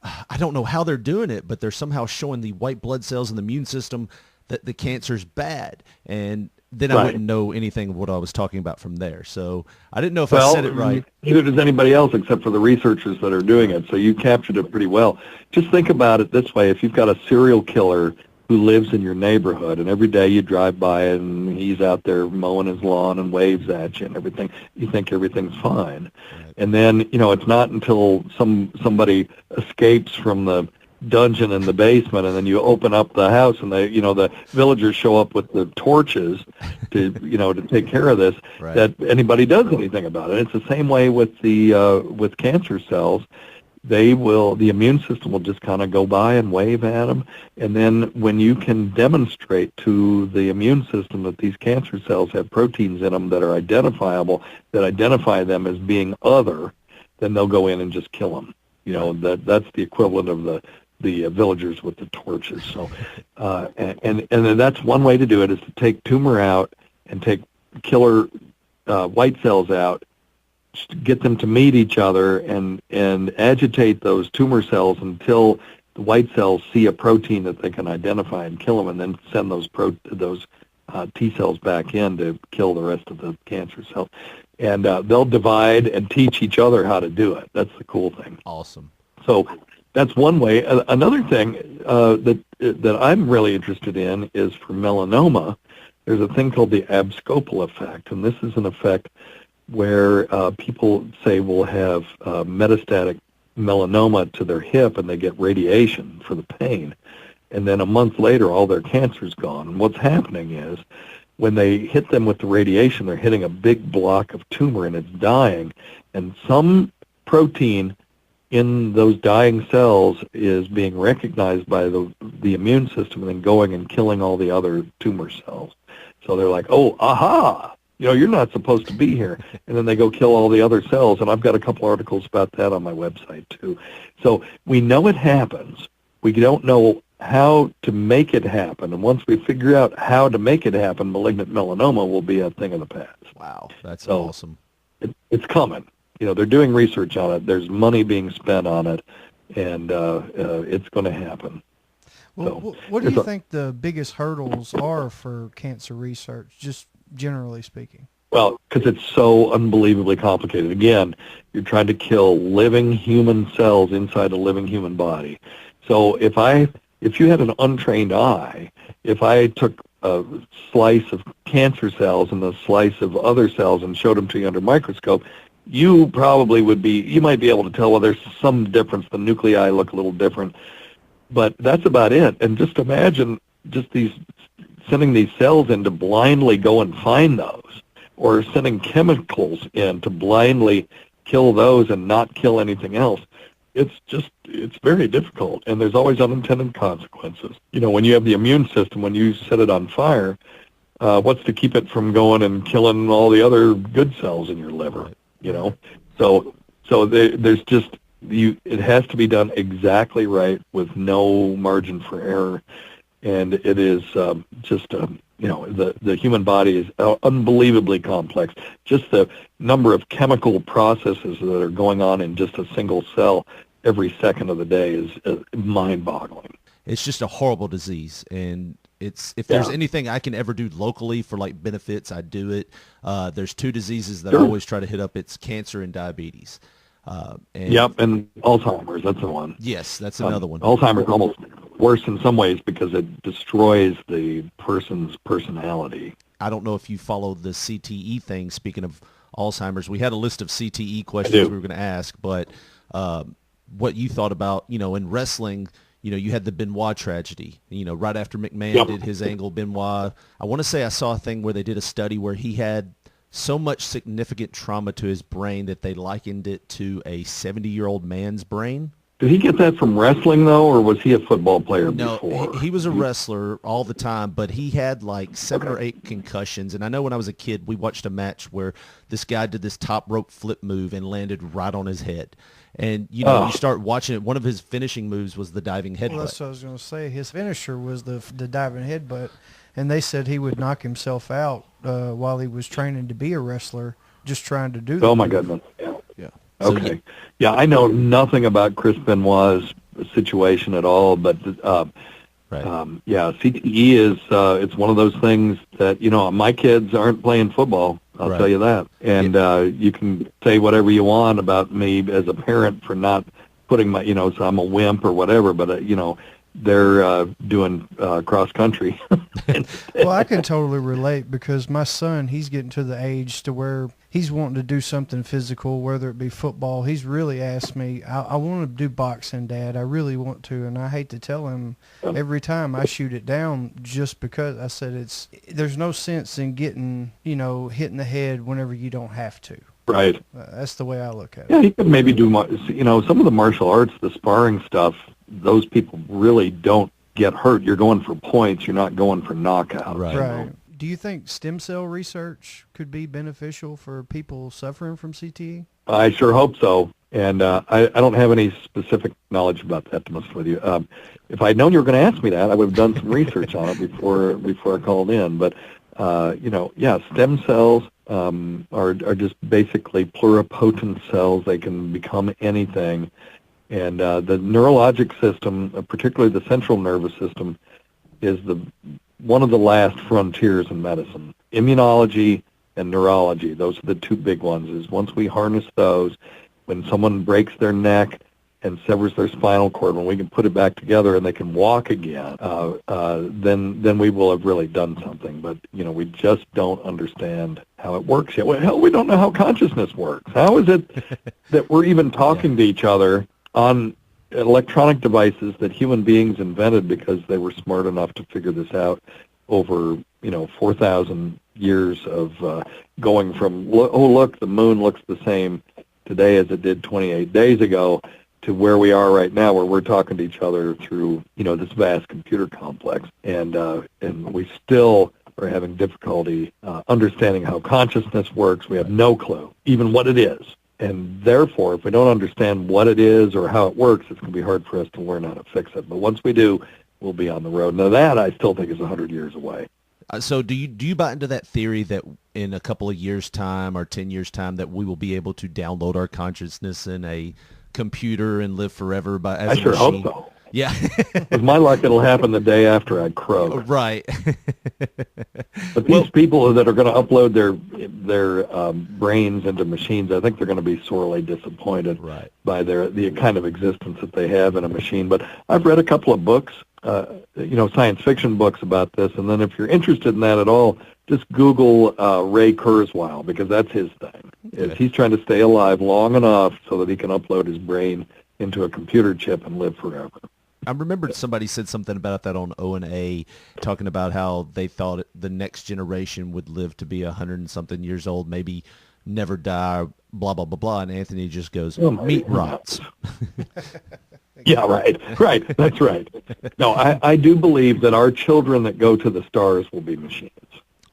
I don't know how they're doing it, but they're somehow showing the white blood cells in the immune system that the cancer's bad. And then I wouldn't know anything of what I was talking about from there. So I didn't know if I said it right. Neither does anybody else except for the researchers that are doing it. So you captured it pretty well. Just think about it this way. If you've got a serial killer who lives in your neighborhood, and every day you drive by and he's out there mowing his lawn and waves at you and everything, you think everything's fine. Right. And then, it's not until somebody escapes from the dungeon in the basement, and then you open up the house, and the villagers show up with the torches to take care of this, that anybody does anything about it. It's the same way with with cancer cells. The immune system will just kind of go by and wave at them, and then when you can demonstrate to the immune system that these cancer cells have proteins in them that are identifiable, that identify them as being other, then they'll go in and just kill them. That's the equivalent of the villagers with the torches. So, and then that's one way to do it, is to take tumor out and take killer white cells out, get them to meet each other and agitate those tumor cells until the white cells see a protein that they can identify and kill them, and then send those T cells back in to kill the rest of the cancer cells. And they'll divide and teach each other how to do it. That's the cool thing. Awesome. So that's one way. Another thing that I'm really interested in is for melanoma. There's a thing called the abscopal effect, and this is an effect where people say will have metastatic melanoma to their hip, and they get radiation for the pain. And then a month later, all their cancer's gone. And what's happening is when they hit them with the radiation, they're hitting a big block of tumor, and it's dying. And some protein in those dying cells is being recognized by the immune system and then going and killing all the other tumor cells. So they're like, oh, aha, you're not supposed to be here. And then they go kill all the other cells. And I've got a couple articles about that on my website, too. So we know it happens. We don't know how to make it happen. And once we figure out how to make it happen, malignant melanoma will be a thing of the past. Wow, that's awesome. It's coming. They're doing research on it. There's money being spent on it, and it's going to happen. Well, So, what do you think the biggest hurdles are for cancer research, just generally speaking? Well, because it's so unbelievably complicated. Again, you're trying to kill living human cells inside a living human body. So if you had an untrained eye, if I took a slice of cancer cells and a slice of other cells and showed them to you under a microscope, you might be able to tell, well, there's some difference. The nuclei look a little different, but that's about it. And just imagine sending these cells in to blindly go and find those, or sending chemicals in to blindly kill those and not kill anything else. It's very difficult, and there's always unintended consequences. When you have the immune system, when you set it on fire, what's to keep it from going and killing all the other good cells in your liver? So there's just it has to be done exactly right with no margin for error, and it is the human body is unbelievably complex. Just the number of chemical processes that are going on in just a single cell every second of the day is mind-boggling. It's just a horrible disease, and if there's anything I can ever do locally for benefits, I do it. There's two diseases that I always try to hit up. It's cancer and diabetes. And Alzheimer's, that's the one. Yes, that's another one. Alzheimer's is almost worse in some ways because it destroys the person's personality. I don't know if you follow the CTE thing. Speaking of Alzheimer's, we had a list of CTE questions we were going to ask, but what you thought about, in wrestling, you had the Benoit tragedy, right after McMahon did his angle, Benoit. I want to say I saw a thing where they did a study where he had so much significant trauma to his brain that they likened it to a 70-year-old man's brain. Did he get that from wrestling, though, or was he a football player before? No, he was a wrestler all the time, but he had 7 or 8 concussions. And I know when I was a kid, we watched a match where this guy did this top rope flip move and landed right on his head. And, you start watching it. One of his finishing moves was the diving headbutt. Well, that's what I was going to say. His finisher was the diving headbutt, and they said he would knock himself out while he was training to be a wrestler, just trying to do that. Oh, my goodness. Yeah. Okay. Yeah, I know nothing about Chris Benoit's situation at all, but CTE is it's one of those things that, my kids aren't playing football. I'll tell you that. And you can say whatever you want about me as a parent for not putting my, so I'm a wimp or whatever, but, they're doing cross country. Well, I can totally relate because my son, he's getting to the age to where he's wanting to do something physical, whether it be football. He's really asked me, I want to do boxing, Dad. I really want to. And I hate to tell him every time I shoot it down just because I said there's no sense in getting, hit in the head whenever you don't have to. Right. That's the way I look at it. Yeah, he could maybe do, some of the martial arts, the sparring stuff, those people really don't get hurt. You're going for points. You're not going for knockouts. Right. Do you think stem cell research could be beneficial for people suffering from CTE? I sure hope so. And I don't have any specific knowledge about that, to be honest with you. If I'd known you were going to ask me that, I would have done some research on it before I called in. But, stem cells are just basically pluripotent cells. They can become anything. And the neurologic system, particularly the central nervous system, is one of the last frontiers in medicine. Immunology and neurology, those are the two big ones. Is once we harness those, when someone breaks their neck and severs their spinal cord, when we can put it back together and they can walk again, then we will have really done something. But, we just don't understand how it works yet. Well, hell, we don't know how consciousness works. How is it that we're even talking to each other on electronic devices that human beings invented because they were smart enough to figure this out over, 4,000 years of going from, look, the moon looks the same today as it did 28 days ago, to where we are right now, where we're talking to each other through, this vast computer complex, and we still are having difficulty understanding how consciousness works. We have no clue, even what it is. And therefore, if we don't understand what it is or how it works, it's going to be hard for us to learn how to fix it. But once we do, we'll be on the road. Now that I still think is 100 years away. So do you buy into that theory that in a couple of years' time or 10 years' time that we will be able to download our consciousness in a computer and live forever as I a sure machine? hope so. Yeah. With my luck, it'll happen the day after I croak. Right. But these people that are going to upload their brains into machines, I think they're going to be sorely disappointed by the kind of existence that they have in a machine. But I've read a couple of books, science fiction books about this, and then if you're interested in that at all, just Google Ray Kurzweil, because that's his thing. Okay. He's trying to stay alive long enough so that he can upload his brain into a computer chip and live forever. I remembered somebody said something about that on O&A, talking about how they thought the next generation would live to be 100-and-something years old, maybe never die, blah, blah, blah, blah. And Anthony just goes, meat rots. Yeah, right. That's right. No, I do believe that our children that go to the stars will be machines.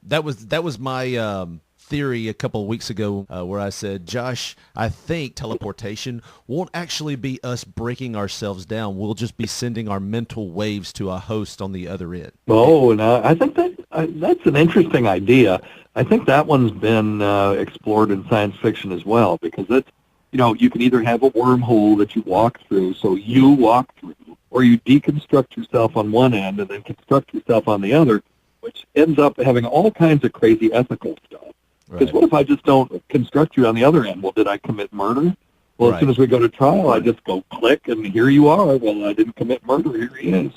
That was my theory a couple of weeks ago where I said, Josh, I think teleportation won't actually be us breaking ourselves down. We'll just be sending our mental waves to a host on the other end. Oh, and I think that's an interesting idea. I think that one's been explored in science fiction as well, because it's, you can either have a wormhole that you walk through, so you walk through, or you deconstruct yourself on one end and then construct yourself on the other, which ends up having all kinds of crazy ethical stuff. Because what if I just don't construct you on the other end? Well, did I commit murder? Well, as soon as we go to trial, I just go click, and here you are. Well, I didn't commit murder. Here he is.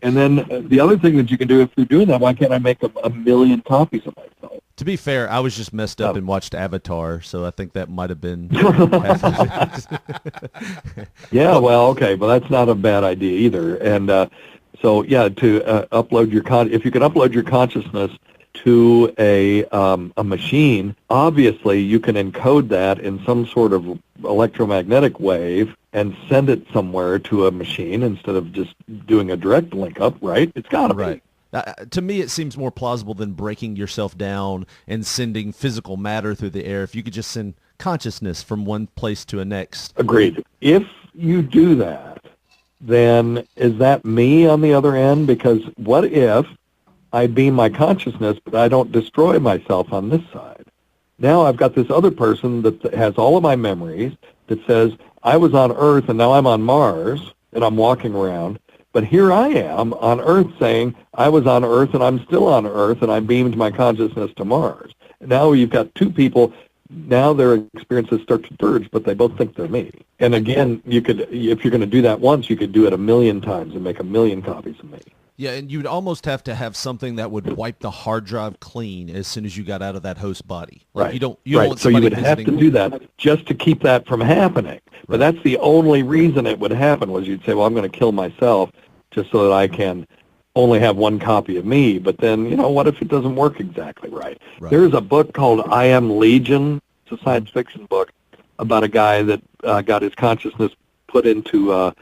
And then the other thing that you can do if you're doing that, why can't I make a million copies of myself? To be fair, I was just messed up and watched Avatar, so I think that might have been Yeah, well, okay, but that's not a bad idea either. And to upload if you can upload your consciousness to a machine, obviously you can encode that in some sort of electromagnetic wave and send it somewhere to a machine instead of just doing a direct link up, right? It's got to be. To me, it seems more plausible than breaking yourself down and sending physical matter through the air. If you could just send consciousness from one place to a next. Agreed. If you do that, then is that me on the other end? Because what if I beam my consciousness, but I don't destroy myself on this side? Now I've got this other person that has all of my memories that says, I was on Earth and now I'm on Mars and I'm walking around. But here I am on Earth saying, I was on Earth and I'm still on Earth and I beamed my consciousness to Mars. And now you've got two people, now their experiences start to diverge, but they both think they're me. And again, you could, if you're going to do that once, you could do it 1,000,000 times and make 1,000,000 copies of me. Yeah, and you'd almost have to have something that would wipe the hard drive clean as soon as you got out of that host body. Like you don't want so you would visiting. have to do that just to keep that from happening. But that's the only reason it would happen, was you'd say, well, I'm going to kill myself just so that I can only have one copy of me. But then, what if it doesn't work exactly right? There's a book called I Am Legion. It's a science fiction book about a guy that got his consciousness put into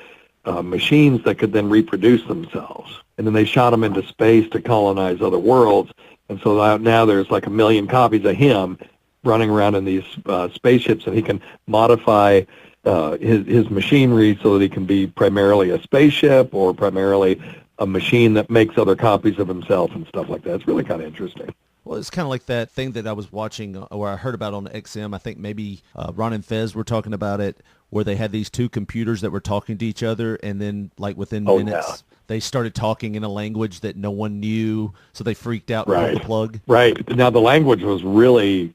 machines that could then reproduce themselves. And then they shot him into space to colonize other worlds. And so now there's like 1,000,000 copies of him running around in these spaceships, and he can modify his machinery so that he can be primarily a spaceship or primarily a machine that makes other copies of himself and stuff like that. It's really kind of interesting. Well, it's kind of like that thing that I was watching, or I heard about on XM. I think maybe Ron and Fez were talking about it, where they had these two computers that were talking to each other, and then like within minutes, they started talking in a language that no one knew, so they freaked out and pulled the plug. Right. Now, the language was really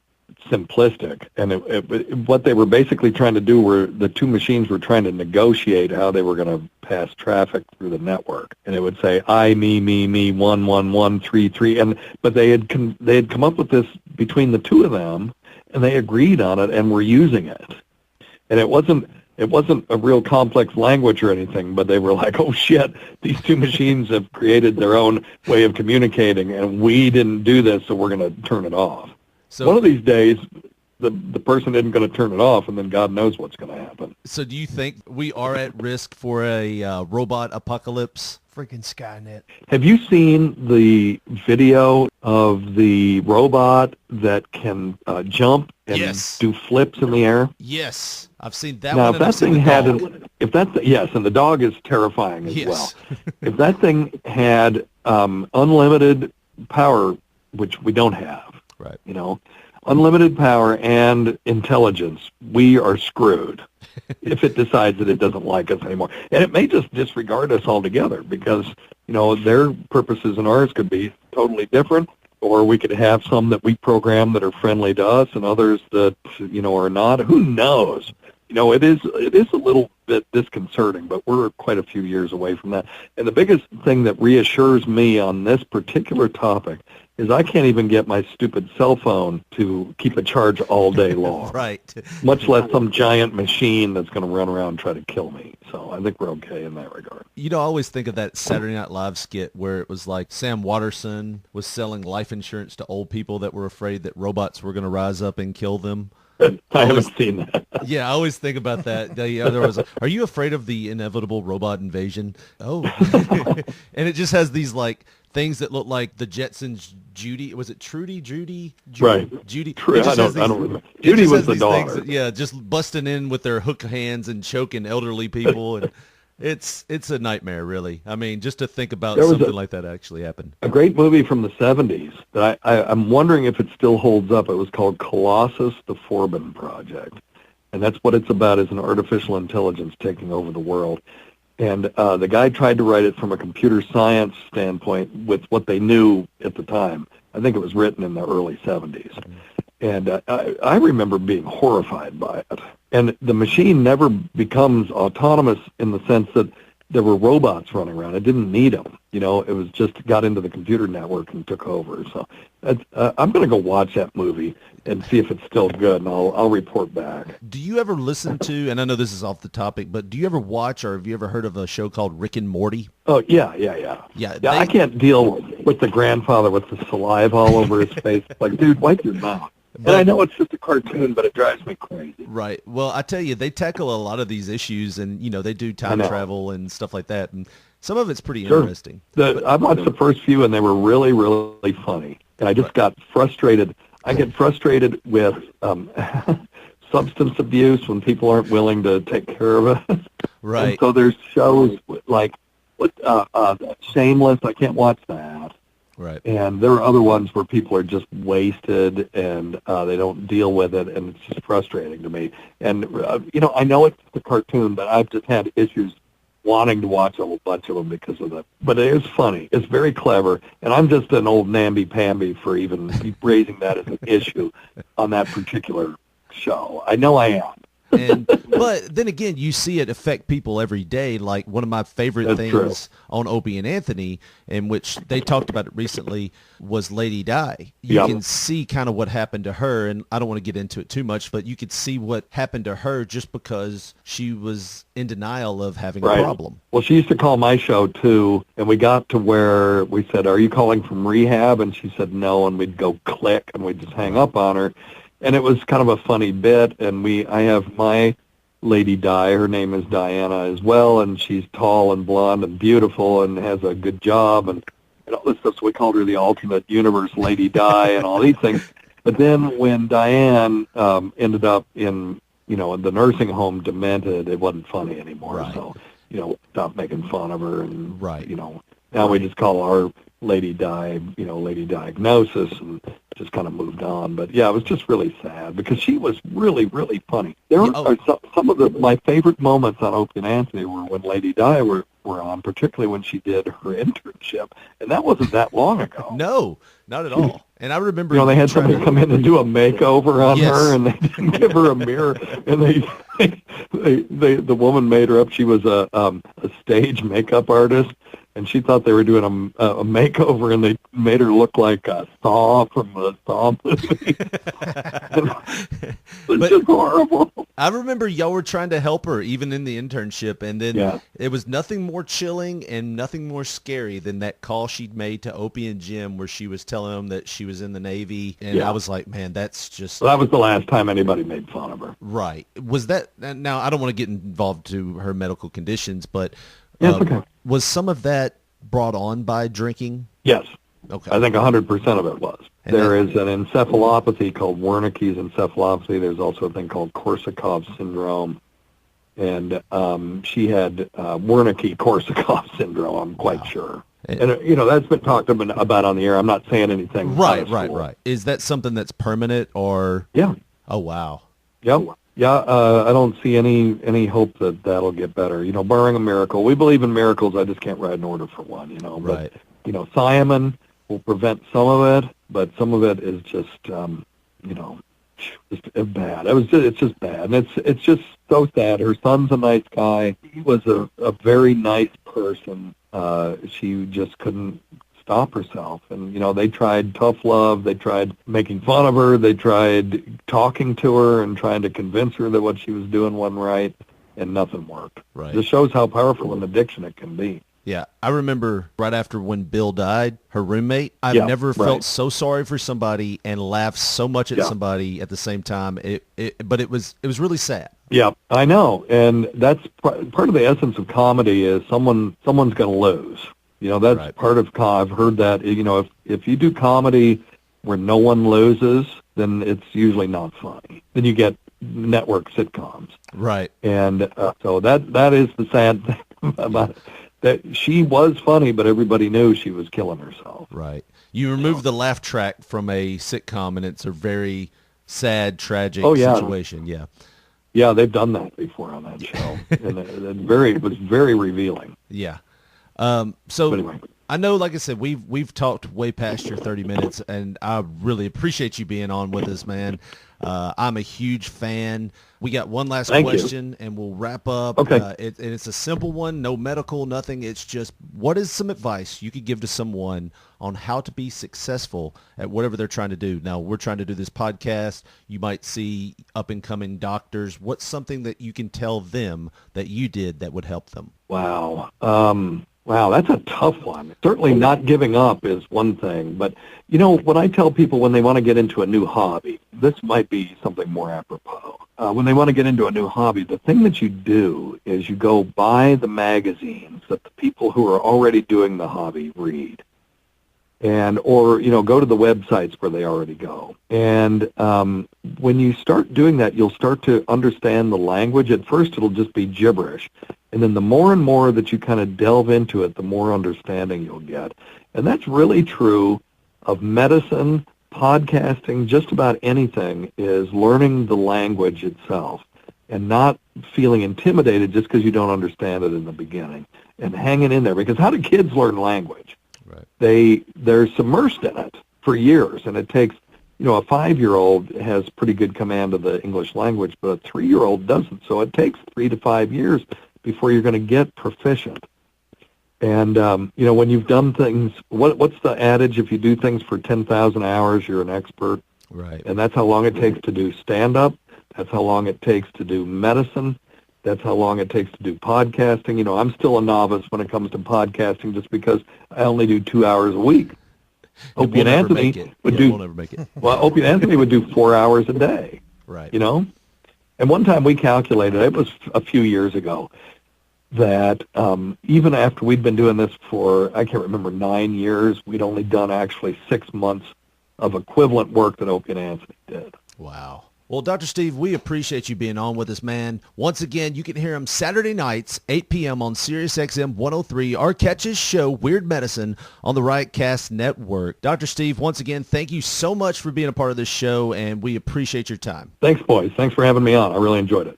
simplistic, and what they were basically trying to do were the two machines were trying to negotiate how they were going to pass traffic through the network, and it would say I, me, 11133, but they had come up with this between the two of them, and they agreed on it and were using it, and it wasn't a real complex language or anything, but they were like, oh shit, these two machines have created their own way of communicating, and we didn't do this, so we're going to turn it off. So one of these days, the person isn't going to turn it off, and then God knows what's going to happen. So do you think we are at risk for a robot apocalypse? Freaking Skynet. Have you seen the video of the robot that can jump and Yes. do flips in the air? Yes, I've seen that Now, one. if And I've that seen thing the had, dog. if that's yes, and the dog is terrifying as Yes. well. If that thing had unlimited power, which we don't have, Right. you know, unlimited power and intelligence, we are screwed if it decides that it doesn't like us anymore. And it may just disregard us altogether because, you know, their purposes and ours could be totally different, or we could have some that we program that are friendly to us and others that, you know, are not. Who knows? You know, it is a little bit disconcerting, but we're quite a few years away from that. And the biggest thing that reassures me on this particular topic is I can't even get my stupid cell phone to keep a charge all day long. Right. Much less some giant machine that's going to run around and try to kill me. So I think we're okay in that regard. You know, I always think of that Saturday Night Live skit where it was like Sam Waterston was selling life insurance to old people that were afraid that robots were going to rise up and kill them. I haven't seen that. Yeah, I always think about that. There was are you afraid of the inevitable robot invasion? Oh. And it just has these like things that look like the Jetsons. Judy, was it Trudy? Judy? Right. Judy. True. It I just don't has remember. it Judy just was has the these things daughter. that- yeah, just busting in with their hook hands and choking elderly people, and it's a nightmare, really. I mean, just to think about There was something a- like that actually happened. A great movie from the 70s that I'm wondering if it still holds up. It was called Colossus, the Forbin Project. And that's what it's about, is an artificial intelligence taking over the world. And the guy tried to write it from a computer science standpoint with what they knew at the time. I think it was written in the early 70s. And I remember being horrified by it. And the machine never becomes autonomous in the sense that there were robots running around. It didn't need them. You know, it was just got into the computer network and took over. So I'm going to go watch that movie and see if it's still good, and I'll report back. Do you ever listen to, and I know this is off the topic, but do you ever watch or have you ever heard of a show called Rick and Morty? Oh, yeah. Yeah, I can't deal with the grandfather with the saliva all over his face. Like, dude, wipe your mouth. And I know it's just a cartoon, but it drives me crazy. Right. Well, I tell you, they tackle a lot of these issues, and, you know, they do time travel and stuff like that, and some of it's pretty interesting. I watched the first few, and they were really, really funny. And I just got frustrated. I get frustrated with substance abuse when people aren't willing to take care of it. Right. And so there's shows like Shameless. I can't watch that. Right. And there are other ones where people are just wasted and they don't deal with it, and it's just frustrating to me. And, you know, I know it's a cartoon, but I've just had issues wanting to watch a whole bunch of them because of that. But it is funny. It's very clever. And I'm just an old namby-pamby for even raising that as an issue on that particular show. I know I am. But then again, you see it affect people every day. Like one of my favorite things on Opie and Anthony, in which they talked about it recently, was Lady Di. You can see kind of what happened to her, and I don't want to get into it too much, but you could see what happened to her just because she was in denial of having a problem. Well, she used to call my show, too, and we got to where we said, "Are you calling from rehab?" And she said, "No," and we'd go click, and we'd just hang up on her. And it was kind of a funny bit, and I have my Lady Di, her name is Diana as well, and she's tall and blonde and beautiful and has a good job and all this stuff, so we called her the alternate universe Lady Di and all these things. But then when Diane ended up in, you know, the nursing home demented, it wasn't funny anymore. Right. So, you know, stopped making fun of her, and, Right. you know, now we just call our Lady Di, you know, Lady Diagnosis, and just kind of moved on. But yeah, it was just really sad because she was really, really funny. There are some of my favorite moments on Opie and Anthony were when Lady Di were on, particularly when she did her internship, and that wasn't that long ago. No, not at all. And I remember, you know, they had somebody come in and do a makeover on her, and they didn't give her a mirror, and the woman made her up. She was a stage makeup artist, and she thought they were doing a makeover, and they made her look like a Saw from the Saw movie. It's just horrible. I remember y'all were trying to help her even in the internship, and then it was nothing more chilling and nothing more scary than that call she'd made to Opie and Jim where she was telling them that she was in the Navy, and I was like, man, that's just... Well, that was the last time anybody made fun of her. Right. Was that... Now, I don't want to get involved to her medical conditions, but okay. Was some of that brought on by drinking? Yes. Okay. I think 100% of it was. There is an encephalopathy called Wernicke's encephalopathy. There's also a thing called Korsakoff syndrome. And she had Wernicke-Korsakoff syndrome, I'm quite sure. And, that's been talked about on the air. I'm not saying anything. Right. Is that something that's permanent or? Yeah. Oh, wow. Yep. Yeah, I don't see any hope that that'll get better. Barring a miracle. We believe in miracles. I just can't write an order for one, Right. But, thiamine will prevent some of it, but some of it is just, just bad. It's just bad. And it's just so sad. Her son's a nice guy. He was a very nice person. She just couldn't stop herself. And, they tried tough love. They tried making fun of her. They tried talking to her and trying to convince her that what she was doing wasn't right, and nothing worked. Right. This shows how powerful an addiction it can be. Yeah, I remember right after when Bill died, her roommate, I've never felt so sorry for somebody and laughed so much at somebody at the same time. But it was really sad. Yeah, I know. And that's part of the essence of comedy is someone's going to lose. That's part of I've heard that, if you do comedy where no one loses, then it's usually not funny. Then you get network sitcoms. Right. And so that is the sad thing about it. That she was funny, but everybody knew she was killing herself. Right. You remove the laugh track from a sitcom, and it's a very sad, tragic situation. Yeah. Yeah, they've done that before on that show, and it was very revealing. Yeah. So anyway. I know, like I said, we've talked way past your 30 minutes, and I really appreciate you being on with us, man. I'm a huge fan. We got one last question, and we'll wrap up. Okay. It's a simple one, no medical, nothing. It's just, what is some advice you could give to someone on how to be successful at whatever they're trying to do? Now, we're trying to do this podcast. You might see up-and-coming doctors. What's something that you can tell them that you did that would help them? Wow. Wow, that's a tough one. Certainly not giving up is one thing. But, when I tell people when they want to get into a new hobby, this might be something more apropos. When they want to get into a new hobby, the thing that you do is you go buy the magazines that the people who are already doing the hobby read. Or go to the websites where they already go. And when you start doing that, you'll start to understand the language. At first, it'll just be gibberish. And then the more and more that you kind of delve into it, the more understanding you'll get. And that's really true of medicine, podcasting, just about anything, is learning the language itself and not feeling intimidated just because you don't understand it in the beginning and hanging in there. Because how do kids learn language? Right. They're submersed in it for years, and it takes, a 5-year-old has pretty good command of the English language, but a 3-year-old doesn't. So it takes 3 to 5 years before you're going to get proficient. And, when you've done things, what's the adage? If you do things for 10,000 hours, you're an expert. Right. And that's how long it takes to do stand-up. That's how long it takes to do medicine. That's how long it takes to do podcasting. I'm still a novice when it comes to podcasting just because I only do 2 hours a week. Opie and Anthony would do. We'll never make it. Well, Opie and Anthony would do 4 hours a day. Right. And one time we calculated, it was a few years ago, that even after we'd been doing this for, I can't remember, 9 years, we'd only done actually 6 months of equivalent work that Opie and Anthony did. Wow. Well, Dr. Steve, we appreciate you being on with us, man. Once again, you can hear him Saturday nights, 8 p.m. on SiriusXm 103, or catch his show, Weird Medicine, on the Riotcast Network. Dr. Steve, once again, thank you so much for being a part of this show, and we appreciate your time. Thanks, boys. Thanks for having me on. I really enjoyed it.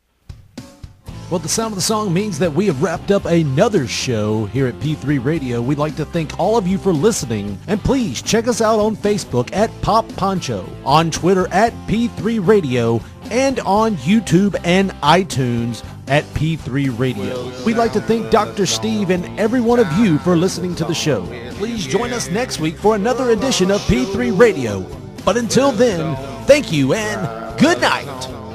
Well, the sound of the song means that we have wrapped up another show here at P3 Radio. We'd like to thank all of you for listening, and please check us out on Facebook at Pop Poncho, on Twitter at P3 Radio, and on YouTube and iTunes at P3 Radio. We'd like to thank Dr. Steve and every one of you for listening to the show. Please join us next week for another edition of P3 Radio. But until then, thank you and good night.